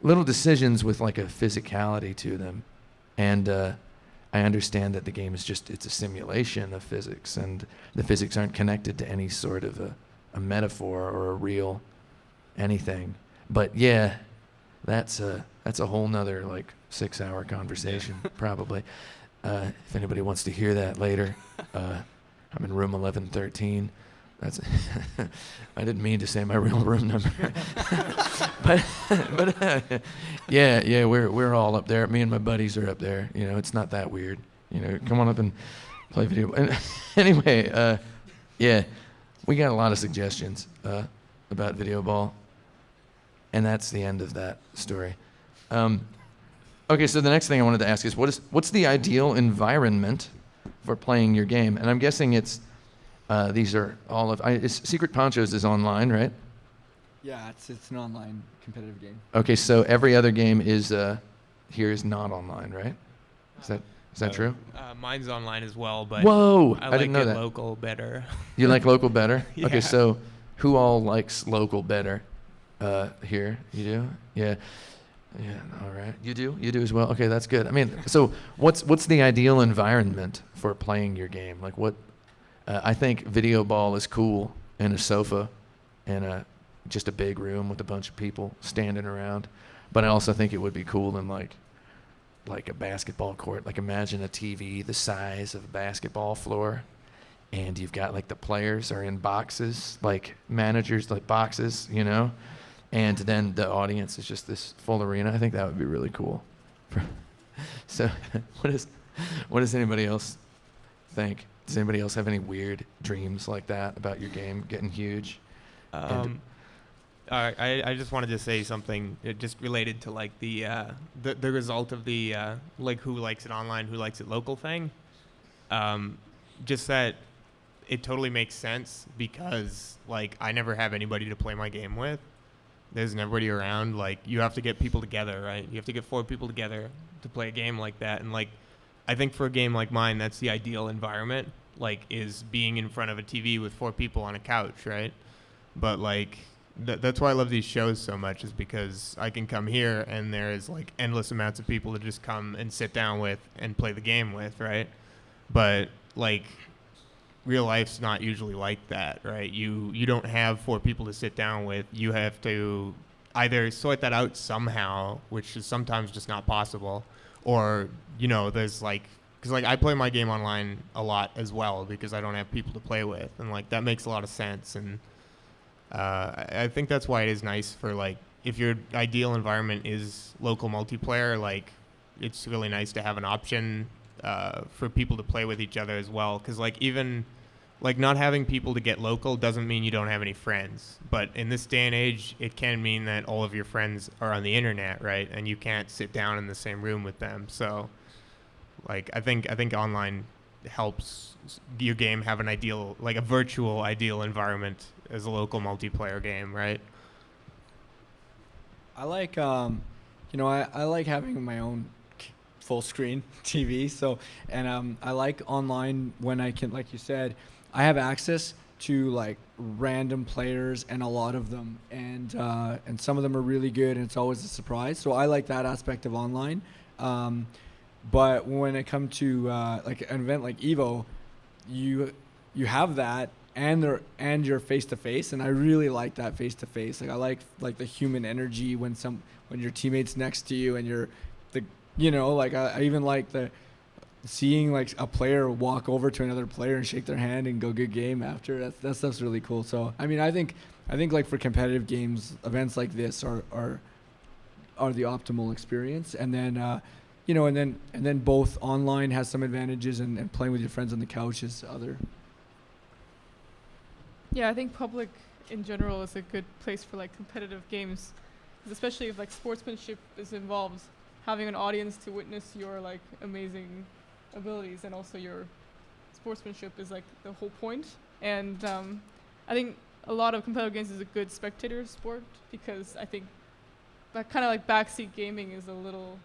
little decisions with like a physicality to them, and I understand that the game is it's a simulation of physics, and the physics aren't connected to any sort of a metaphor or a real anything. But yeah, that's a whole nother like 6-hour conversation probably. If anybody wants to hear that later, I'm in room 1113. That's I didn't mean to say my real room number, but yeah, we're all up there. Me and my buddies are up there. It's not that weird. Come on up and play video. And anyway, yeah, we got a lot of suggestions about video ball, and that's the end of that story. Okay, so the next thing I wanted to ask is what's the ideal environment for playing your game? And I'm guessing it's these are all of Secret Ponchos is online, right? Yeah, it's an online competitive game. Okay, so every other game is here is not online, right? Is that true? Mine's online as well, but Whoa, I like didn't know it that. local better. You like local better? Yeah. Okay, so who all likes local better? Here, you do? Yeah. Yeah, all right. You do as well. Okay, that's good. I mean, so what's the ideal environment for playing your game? Like what? I think video ball is cool in a sofa and just a big room with a bunch of people standing around. But I also think it would be cool in like a basketball court. Like imagine a TV the size of a basketball floor, and you've got like the players are in boxes, like managers like boxes, and then the audience is just this full arena. I think that would be really cool. So what does anybody else think? Does anybody else have any weird dreams like that about your game getting huge? I just wanted to say something just related to like the result of the like who likes it online, who likes it local thing. Just that it totally makes sense because like I never have anybody to play my game with. There's nobody around. Like you have to get people together, right? You have to get 4 people together to play a game like that, and like I think for a game like mine, that's the ideal environment, like, is being in front of a TV with 4 people on a couch, right? But, like, that's why I love these shows so much, is because I can come here and there is, like, endless amounts of people to just come and sit down with and play the game with, right? But, like, real life's not usually like that, right? You don't have 4 people to sit down with. You have to either sort that out somehow, which is sometimes just not possible, or there's like, because like I play my game online a lot as well because I don't have people to play with, and like that makes a lot of sense. And I think that's why it is nice for like if your ideal environment is local multiplayer, like it's really nice to have an option for people to play with each other as well. Because like even like not having people to get local doesn't mean you don't have any friends. But in this day and age, it can mean that all of your friends are on the internet, right? And you can't sit down in the same room with them. So, like, I think online helps your game have an ideal, like a virtual ideal environment as a local multiplayer game, right? I like, I like having my own full screen TV. So, and I like online when I can, like you said, I have access to like random players and a lot of them, and some of them are really good, and it's always a surprise. So I like that aspect of online. But when it comes to like an event like EVO, you have that, and you're face to face, and I really like that face to face. Like I like the human energy when your teammate's next to you, and you're the like I even like the seeing like a player walk over to another player and shake their hand and go good game after, that stuff's really cool. So I mean, I think like for competitive games, events like this are the optimal experience. And then and then both online has some advantages, and playing with your friends on the couch is other. Yeah, I think public in general is a good place for like competitive games, 'cause especially if like sportsmanship is involved. Having an audience to witness your like amazing abilities and also your sportsmanship is like the whole point. And I think a lot of competitive games is a good spectator sport, because I think that kind of like backseat gaming is a little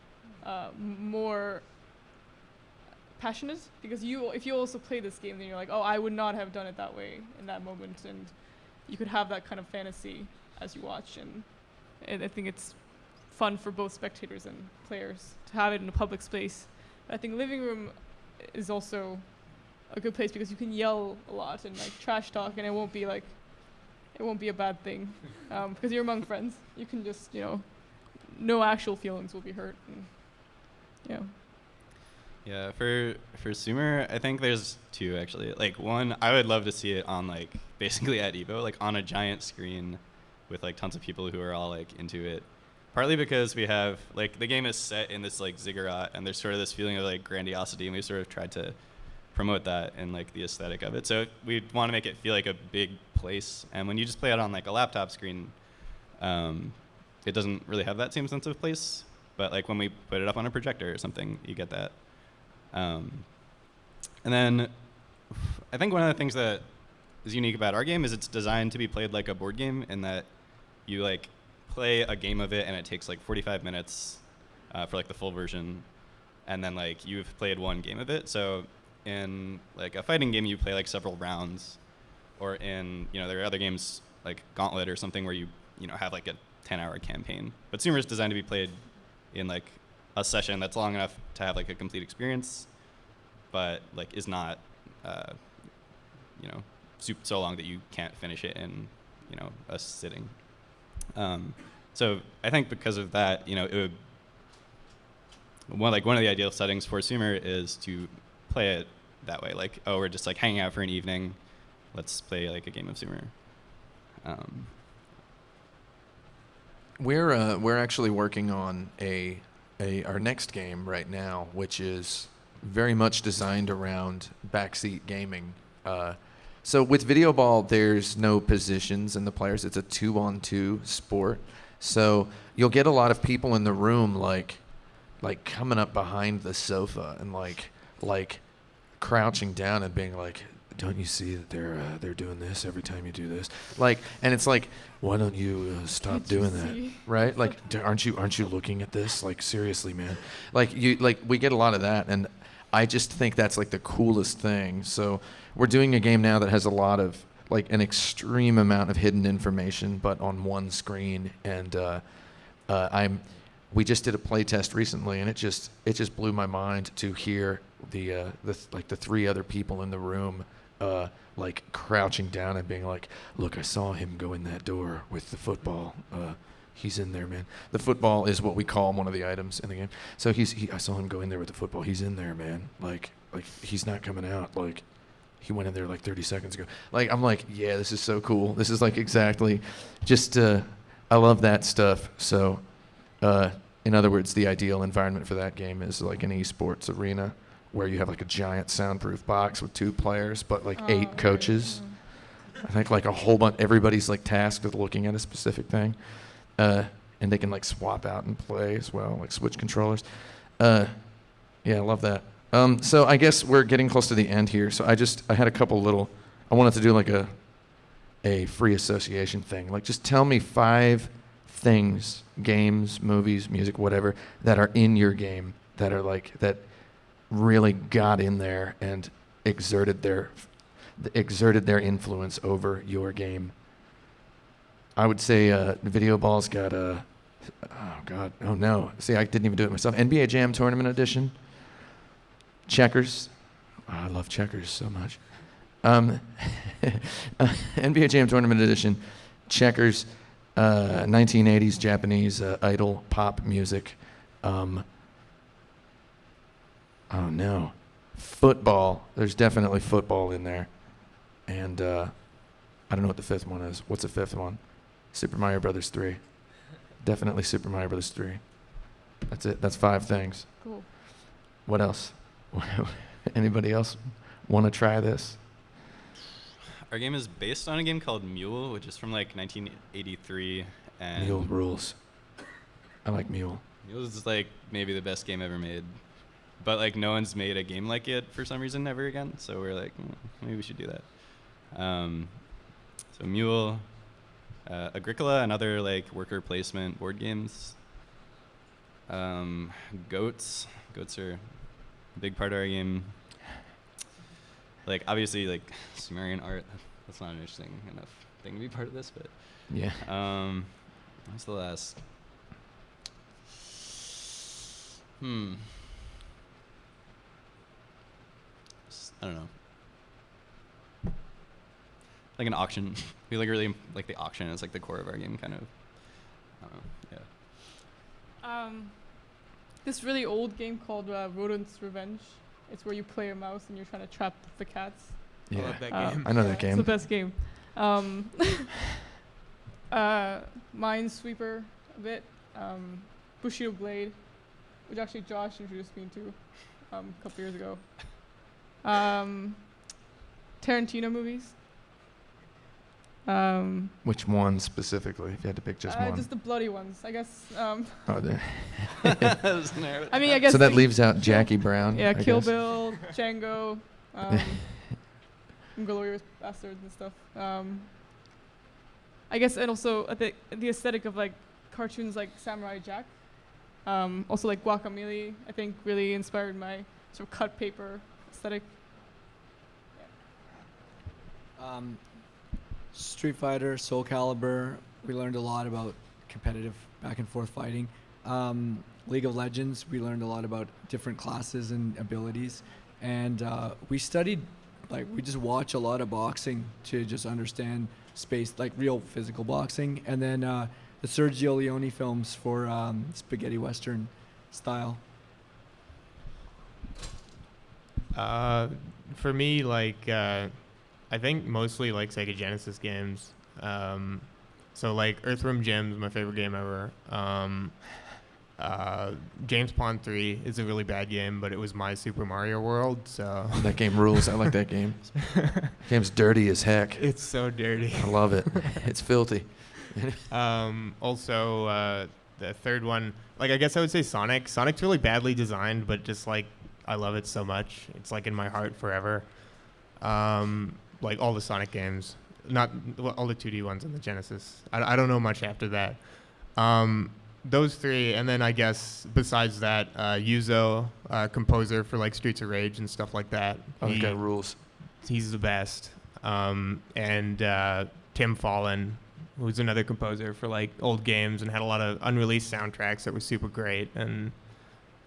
more passionate, because if you also play this game, then you're like, oh, I would not have done it that way in that moment, and you could have that kind of fantasy as you watch. And I think it's fun for both spectators and players to have it in a public space. But I think living room is also a good place, because you can yell a lot and like trash talk, and it won't be a bad thing, because you're among friends. You can just no actual feelings will be hurt. And, Yeah, for Sumer, I think there's two actually. Like one, I would love to see it on like basically at EVO, like on a giant screen with like tons of people who are all like into it. Partly because we have like the game is set in this like ziggurat, and there's sort of this feeling of like grandiosity, and we sort of tried to promote that and like the aesthetic of it. So we want to make it feel like a big place. And when you just play it on like a laptop screen, it doesn't really have that same sense of place. But like when we put it up on a projector or something, you get that. And then I think one of the things that is unique about our game is it's designed to be played like a board game, in that you like play a game of it and it takes like 45 minutes for like the full version, and then like you've played one game of it. So in like a fighting game, you play like several rounds, or in there are other games like Gauntlet or something where you have like a 10-hour campaign. But Sumer is designed to be played in like a session that's long enough to have like a complete experience, but like is not so long that you can't finish it in a sitting. So I think because of that, it would one of the ideal settings for Sumer is to play it that way. Like, oh, we're just like hanging out for an evening, let's play like a game of Sumer. We're actually working on our next game right now, which is very much designed around backseat gaming. So with Video Ball, there's no positions in the players. It's a 2-on-2 sport. So you'll get a lot of people in the room like coming up behind the sofa and like crouching down and being like, don't you see that they're doing this every time you do this? Like, and it's like, why don't you stop doing that, right? Like, aren't you looking at this? Like, seriously, man. We get a lot of that, and I just think that's like the coolest thing. So we're doing a game now that has a lot of like an extreme amount of hidden information, but on one screen. And we just did a play test recently, and it just blew my mind to hear the three other people in the room like crouching down and being like, look, I saw him go in that door with the football. He's in there, man. The football is what we call one of the items in the game. So I saw him go in there with the football. He's in there, man. Like he's not coming out. Like he went in there like 30 seconds ago. Like I'm like, yeah, this is so cool. This is like exactly just I love that stuff. So in other words, the ideal environment for that game is like an esports arena where you have like a giant soundproof box with 2 players, but like 8 coaches. I think like a whole bunch, everybody's like tasked with looking at a specific thing. And they can like swap out and play as well, like switch controllers. Yeah, I love that. So I guess we're getting close to the end here. So I had a couple I wanted to do like a free association thing. Like just tell me 5 things, games, movies, music, whatever, that are in your game that are like, that really got in there and exerted their influence over your game. I would say Video Ball's got oh no. See, I didn't even do it myself. NBA Jam Tournament Edition. Checkers. Oh, I love checkers so much. NBA Jam Tournament Edition. Checkers. 1980s Japanese idol pop music. Oh no. football. There's definitely football in there. And I don't know what the fifth one is. What's the fifth one? Super Mario Brothers 3. Definitely Super Mario Brothers 3. That's it. That's 5 things. Cool. What else? Anybody else want to try this? Our game is based on a game called Mule, which is from like 1983. And Mule rules. I like Mule. Mule is like maybe the best game ever made. But like no one's made a game like it for some reason ever again. So we're like, maybe we should do that. So Mule, Agricola, and other like worker placement board games. Goats. Goats are a big part of our game. Like obviously like Sumerian art. That's not an interesting enough thing to be part of this, but Yeah. what's the last? I don't know. Like an auction. We like really like the auction is like the core of our game, kind of. I don't know. Yeah. This really old game called Rodent's Revenge. It's where you play a mouse and you're trying to trap the cats. I Yeah. love that game. I know that It's game. the best game. Minesweeper a bit. Bushido Blade, which actually Josh introduced me to a couple years ago. Tarantino movies. Which one specifically? If you had to pick just one. Just the bloody ones, I guess. Oh, there. I mean, I guess. So that the- leaves out Jackie Brown. Yeah, I Kill guess. Bill, Django, Inglourious Bastards and stuff. I guess, and also the aesthetic of like cartoons like Samurai Jack. Also like Guacamelee, I think really inspired my sort of cut paper aesthetic. Street Fighter, Soul Calibur. We learned a lot about competitive back and forth fighting. League of Legends. We learned a lot about different classes and abilities, and we studied, like we just watch a lot of boxing to just understand space, like real physical boxing, and then the Sergio Leone films for spaghetti western style. For me, like, I think mostly like Sega Genesis games. So like Earthworm Jim's my favorite game ever. James Pond 3 is a really bad game, but it was my Super Mario World, so That game rules. I like that game. Game's dirty as heck. it's so dirty. I love it. It's filthy. Also, the third one, like I guess I would say Sonic. Sonic's really badly designed, but just like I love it so much. It's like in my heart forever. Like all the Sonic games, not all the 2D ones in the Genesis. I don't know much after that. Those 3, and then I guess besides that, Yuzo, composer for like Streets of Rage and stuff like that. Oh, that guy rules. He's the best. And Tim Fallon, who's another composer for like old games and had a lot of unreleased soundtracks that were super great. And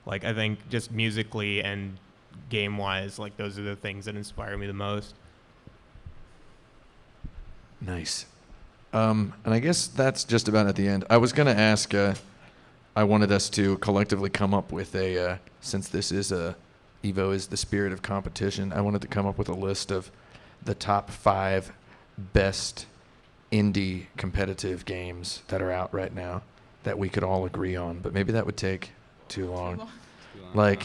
like I think just musically and game-wise, like those are the things that inspire me the most. Nice. And I guess that's just about at the end. I was going to ask, I wanted us to collectively come up with a, since this is EVO is the spirit of competition, I wanted to come up with a list of the top 5 best indie competitive games that are out right now that we could all agree on. But maybe that would take too long. Too long. Like,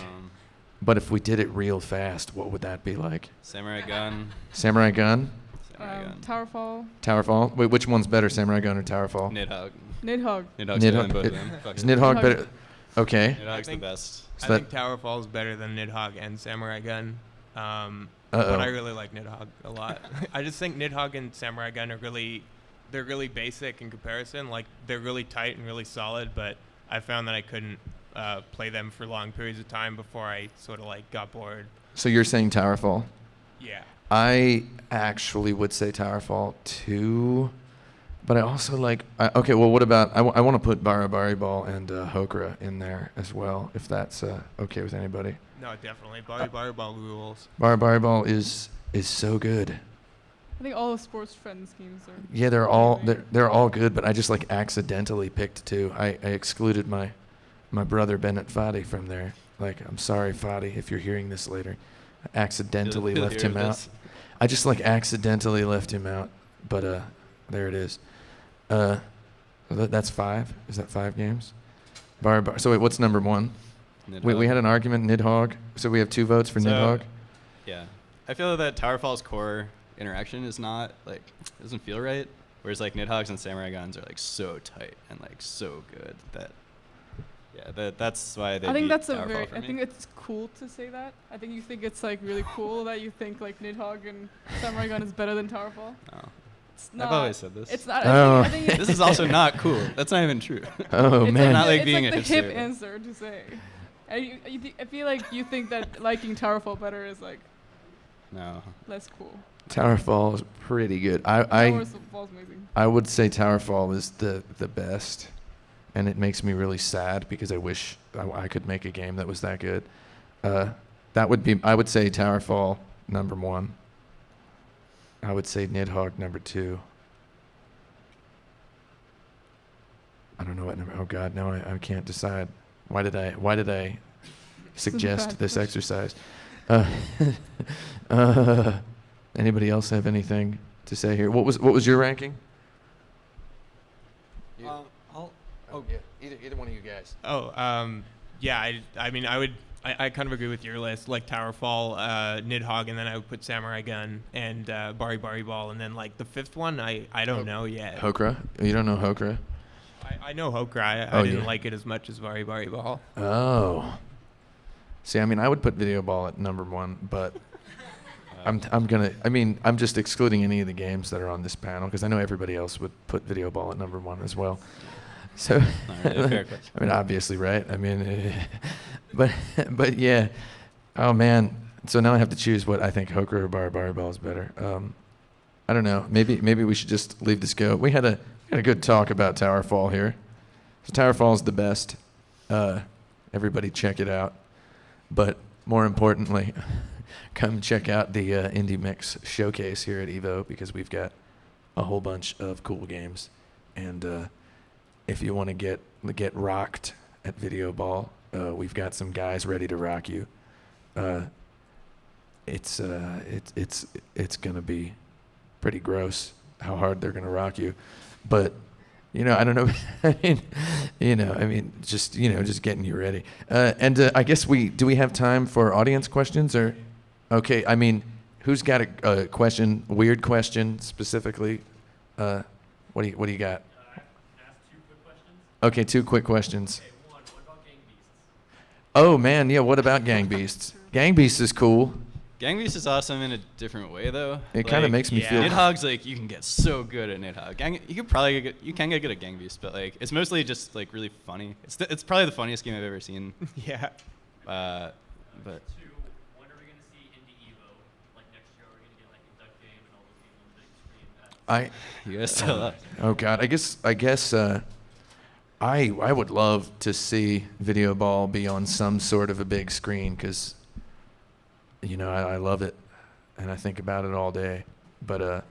but if we did it real fast, what would that be like? Samurai Gun. Samurai Gun? Samurai Gun. Towerfall, Towerfall? Wait, which one's better, Samurai Gun or Towerfall? Nidhogg. Nidhogg. Nidhogg's better than both of Nidhogg- them. Fuck Is it. Nidhogg Nidhogg. better? Okay. Nidhogg's the think- best. So I that- think Towerfall is better than Nidhogg and Samurai Gun. Uh-oh. But I really like Nidhogg a lot. I just think Nidhogg and Samurai Gun they're really basic in comparison. Like they're really tight and really solid, but I found that I couldn't play them for long periods of time before I sort of like got bored. So you're saying Towerfall? Yeah. I actually would say Towerfall too, but I also like. Okay, well, what about? I want to put Barabari Ball and Hokra in there as well, if that's okay with anybody. No, definitely. Bari Ball rules. Barabari Ball is so good. I think all of Sports Friends games are. Yeah, they're all good, but I just like accidentally picked 2. I excluded my brother Bennett Fadi from there. Like, I'm sorry, Fadi, if you're hearing this later. accidentally You'll left hear him out. this. I just like accidentally left him out, but there it is. That's 5. Is that 5 games? So wait, what's number 1? We had an argument, Nidhogg. So we have 2 votes for So- Nidhogg. Yeah, I feel that Towerfall's core interaction is not like doesn't feel right. Whereas like Nidhogg's and Samurai Guns are like so tight and like so good that that's why they. I think beat that's Towerfall for I me. think it's cool to say that. I think you think it's like really cool that you think like Nidhogg and Samurai Gun is better than Towerfall. No. It's not. I've always said this. It's not. Oh. I think it's, This is also not cool. That's not even true. Oh it's man. not like it's being like a the hip hipster. answer to say. I feel like you think that liking Towerfall better is like No. less cool. Towerfall is pretty good. Towerfall's amazing. I would say Towerfall is the best, and it makes me really sad because I wish I could make a game that was that good. I would say Towerfall number 1. I would say Nidhogg number 2. I don't know what number. Oh God, no, I can't decide. Why did I suggest bad this question. exercise? Anybody else have anything to say here? What was your ranking? Either one of you guys. Yeah, I mean, I kind of agree with your list, like Towerfall, Nidhogg, and then I would put Samurai Gun and Bari Bari Ball, and then like the 5th one, I don't know yet. Hokra? You don't know Hokra? I know Hokra. Oh, I didn't yeah. like it as much as Bari Bari Ball. Oh. See, I mean, I would put Video Ball at number 1, but I'm just excluding any of the games that are on this panel because I know everybody else would put Video Ball at number 1 as well. So, Not really a fair question. I mean, obviously, right? I mean, but yeah. Oh man. So now I have to choose what I think Hokra or Bari Ball is better. I don't know. Maybe we should just leave this go. We had a good talk about Towerfall here. So Towerfall is the best. Everybody check it out. But more importantly, come check out the Indie Mix showcase here at EVO because we've got a whole bunch of cool games. And if you want to get rocked at Video Ball, we've got some guys ready to rock you. It's gonna be pretty gross how hard they're gonna rock you, but I don't know. I mean, just getting you ready. And I guess do we have time for audience questions or? Okay, I mean, who's got a question? Weird question specifically? What do you got? Okay, 2 quick questions. Okay, 1, what about Gang Beasts? Oh man, yeah. What about Gang Beasts? Gang Beasts is cool. Gang Beast is awesome in a different way though. It kind of makes me yeah. feel. Nidhogg's like you can get so good at Nidhogg. You can get good at Gang Beast, but like it's mostly just like really funny. It's probably the funniest game I've ever seen. Yeah. But 2, when are we going to see Indie EVO? Like next year, are we going to get like a duck game and all those games on the big screen? I you guys still up. Oh God, I guess I would love to see Video Ball be on some sort of a big screen because I love it and I think about it all day. But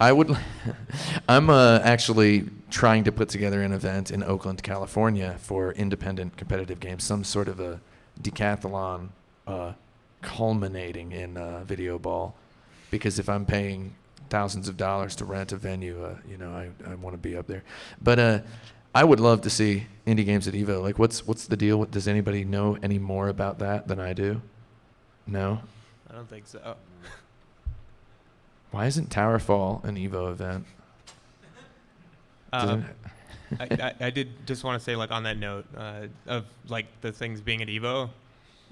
I'm actually trying to put together an event in Oakland, California for independent competitive games, some sort of a decathlon culminating in Video Ball, because if I'm paying thousands of dollars to rent a venue, I want to be up there. But I would love to see indie games at EVO. Like, what's the deal? Does anybody know any more about that than I do? No? I don't think so. Why isn't Towerfall an EVO event? Doesn't it- I did just want to say, like, on that note of like the things being at EVO,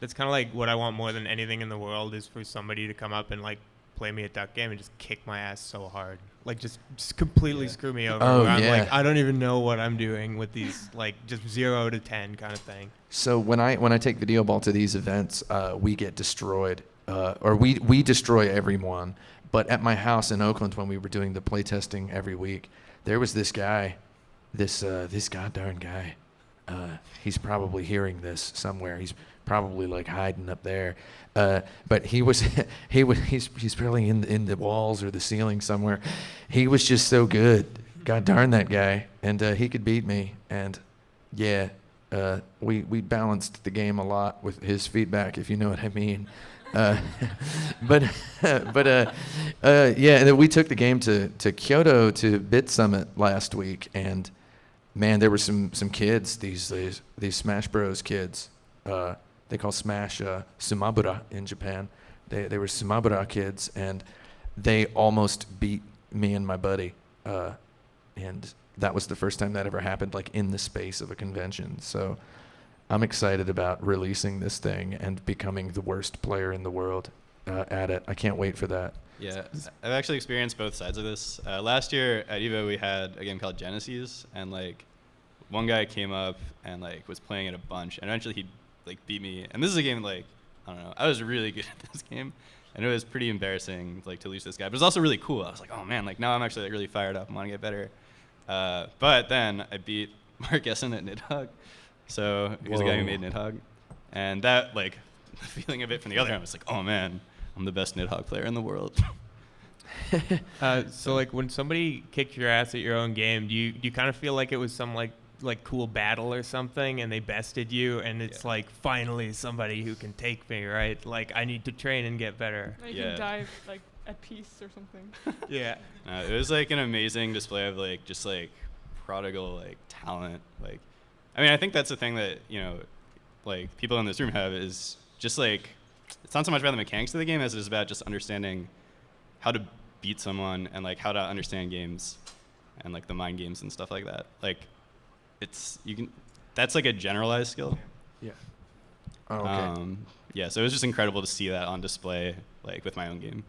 that's kind of like what I want more than anything in the world is for somebody to come up and like play me a duck game and just kick my ass so hard, like just completely screw me over. Oh, where I'm yeah. like, I don't even know what I'm doing with these, like just 0 to 10 kind of thing. So when I take Video Ball to these events, we get destroyed, or we destroy everyone. But at my house in Oakland, when we were doing the playtesting every week, there was this guy, this goddarn guy. He's probably hearing this somewhere. He's probably like hiding up there. But he's probably in the walls or the ceiling somewhere. He was just so good. God darn that guy. And he could beat me. And yeah, we balanced the game a lot with his feedback, if you know what I mean. Uh, but yeah, and then we took the game to Kyoto to Bit Summit last week, and man, there were some kids, these Smash Bros kids. They call Smash Sumabura in Japan. They were Sumabura kids, and they almost beat me and my buddy. And that was the first time that ever happened, like in the space of a convention. So I'm excited about releasing this thing and becoming the worst player in the world at it. I can't wait for that. Yeah, I've actually experienced both sides of this. Last year at EVO, we had a game called Genesis, and like one guy came up and like was playing it a bunch, and eventually he like beat me. And this is a game like, I don't know, I was really good at this game, and it was pretty embarrassing like to lose this guy. But it was also really cool. I was like, oh man, like now I'm actually like really fired up. I want to get better. But then I beat Mark Essen at Nidhogg. So he was the guy who made Nidhogg. And that, like, the feeling of it from the other end was like, oh man, I'm the best Nidhogg player in the world. So like when somebody kicked your ass at your own game, do you kind of feel like it was some like cool battle or something, and they bested you, and it's like finally somebody who can take me, right? Like I need to train and get better. Like you can dive like at peace or something. Yeah. It was like an amazing display of like just like prodigal like talent. Like, I mean, I think that's the thing that, you know, like people in this room have is just like, it's not so much about the mechanics of the game as it is about just understanding how to beat someone and like how to understand games and like the mind games and stuff like that. Like that's like a generalized skill. Yeah. Oh, okay. Yeah, so it was just incredible to see that on display like with my own game.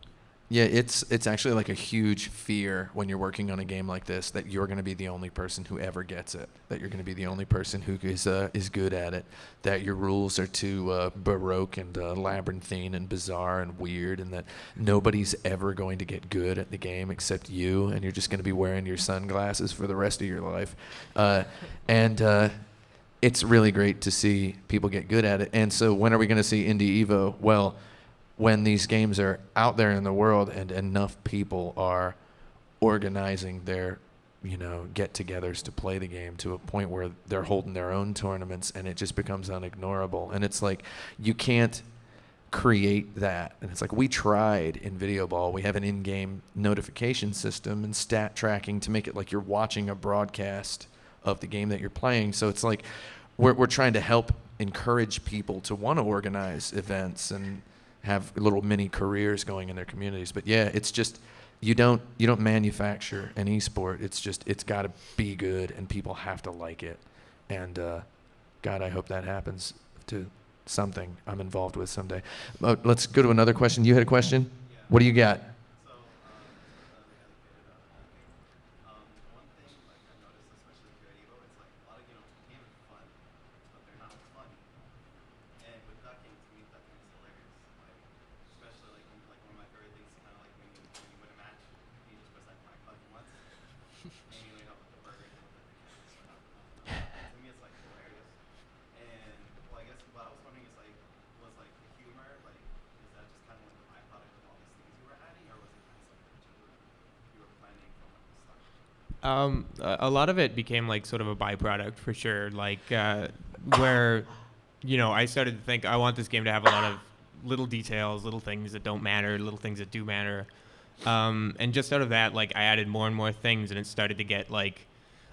Yeah, it's actually like a huge fear when you're working on a game like this that you're going to be the only person who ever gets it, that you're going to be the only person who is good at it, that your rules are too baroque and labyrinthine and bizarre and weird, and that nobody's ever going to get good at the game except you, and you're just going to be wearing your sunglasses for the rest of your life. And it's really great to see people get good at it. And so when are we going to see Indie Evo? Well, when these games are out there in the world and enough people are organizing their, get-togethers to play the game to a point where they're holding their own tournaments and it just becomes unignorable. And it's like, you can't create that. And it's like, we tried in Video Ball. We have an in-game notification system and stat tracking to make it like you're watching a broadcast of the game that you're playing. So it's like, we're trying to help encourage people to want to organize events and have little mini careers going in their communities. But yeah, it's just you don't manufacture an esport. It's got to be good and people have to like it. And God, I hope that happens to something I'm involved with someday. Let's go to another question. You had a question? Yeah. What do you got? A lot of it became like sort of a byproduct for sure. Like where, I started to think I want this game to have a lot of little details, little things that don't matter, little things that do matter. And just out of that, like I added more and more things, and it started to get like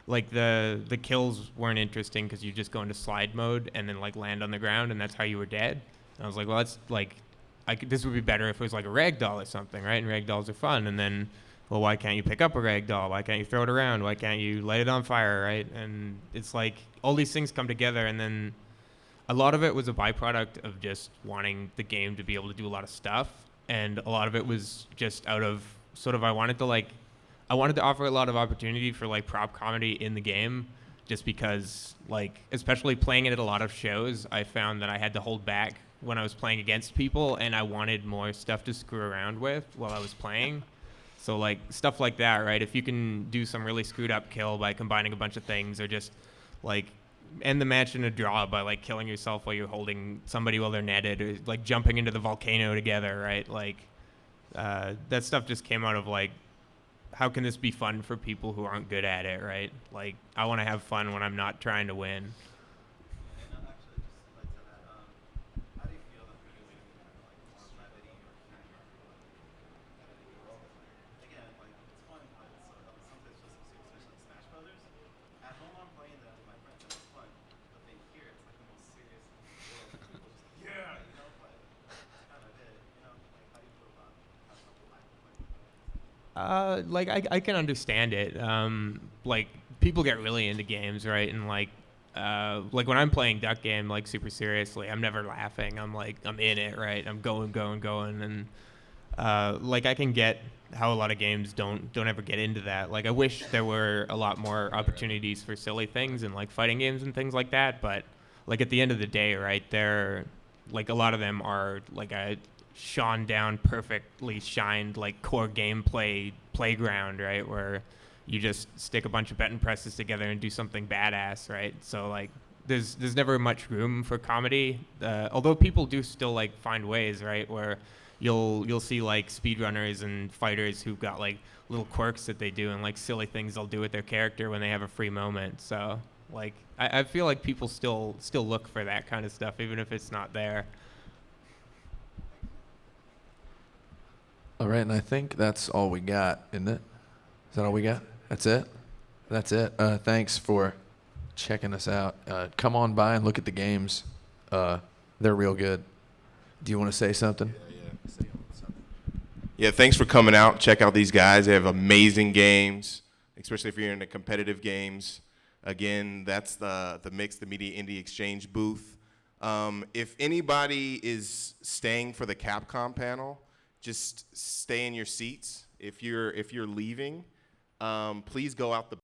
the kills weren't interesting because you just go into slide mode and then like land on the ground, and that's how you were dead. And I was like, well, that's like, this would be better if it was like a ragdoll or something, right? And ragdolls are fun. And then, well, why can't you pick up a rag doll? Why can't you throw it around? Why can't you light it on fire, right? And it's like all these things come together, and then a lot of it was a byproduct of just wanting the game to be able to do a lot of stuff, and a lot of it was just out of sort of I wanted to offer a lot of opportunity for like prop comedy in the game, just because like especially playing it at a lot of shows, I found that I had to hold back when I was playing against people, and I wanted more stuff to screw around with while I was playing. So like stuff like that, right? If you can do some really screwed up kill by combining a bunch of things, or just like end the match in a draw by like killing yourself while you're holding somebody while they're netted, or like jumping into the volcano together, right? Like that stuff just came out of like, how can this be fun for people who aren't good at it, right? Like I want to have fun when I'm not trying to win. Like I can understand it. Like people get really into games, right? And like when I'm playing Duck Game like super seriously, I'm never laughing. I'm in it, right? I'm going, and like I can get how a lot of games don't ever get into that. Like I wish there were a lot more opportunities for silly things and like fighting games and things like that. But like at the end of the day, right? They're like a lot of them are like a shone down, perfectly shined like core gameplay playground, right? Where you just stick a bunch of button presses together and do something badass, right? So like there's never much room for comedy, although people do still like find ways, right, where you'll see like speedrunners and fighters who've got like little quirks that they do and like silly things they'll do with their character when they have a free moment. So like I feel like people still look for that kind of stuff even if it's not there. All right, and I think that's all we got, isn't it? Is that all we got? That's it? That's it. Thanks for checking us out. Come on by and look at the games. They're real good. Do you want to say something? Yeah, thanks for coming out. Check out these guys. They have amazing games, especially if you're into competitive games. Again, that's the Mix, the Media Indie Exchange booth. If anybody is staying for the Capcom panel, just stay in your seats. If you're leaving, please go out the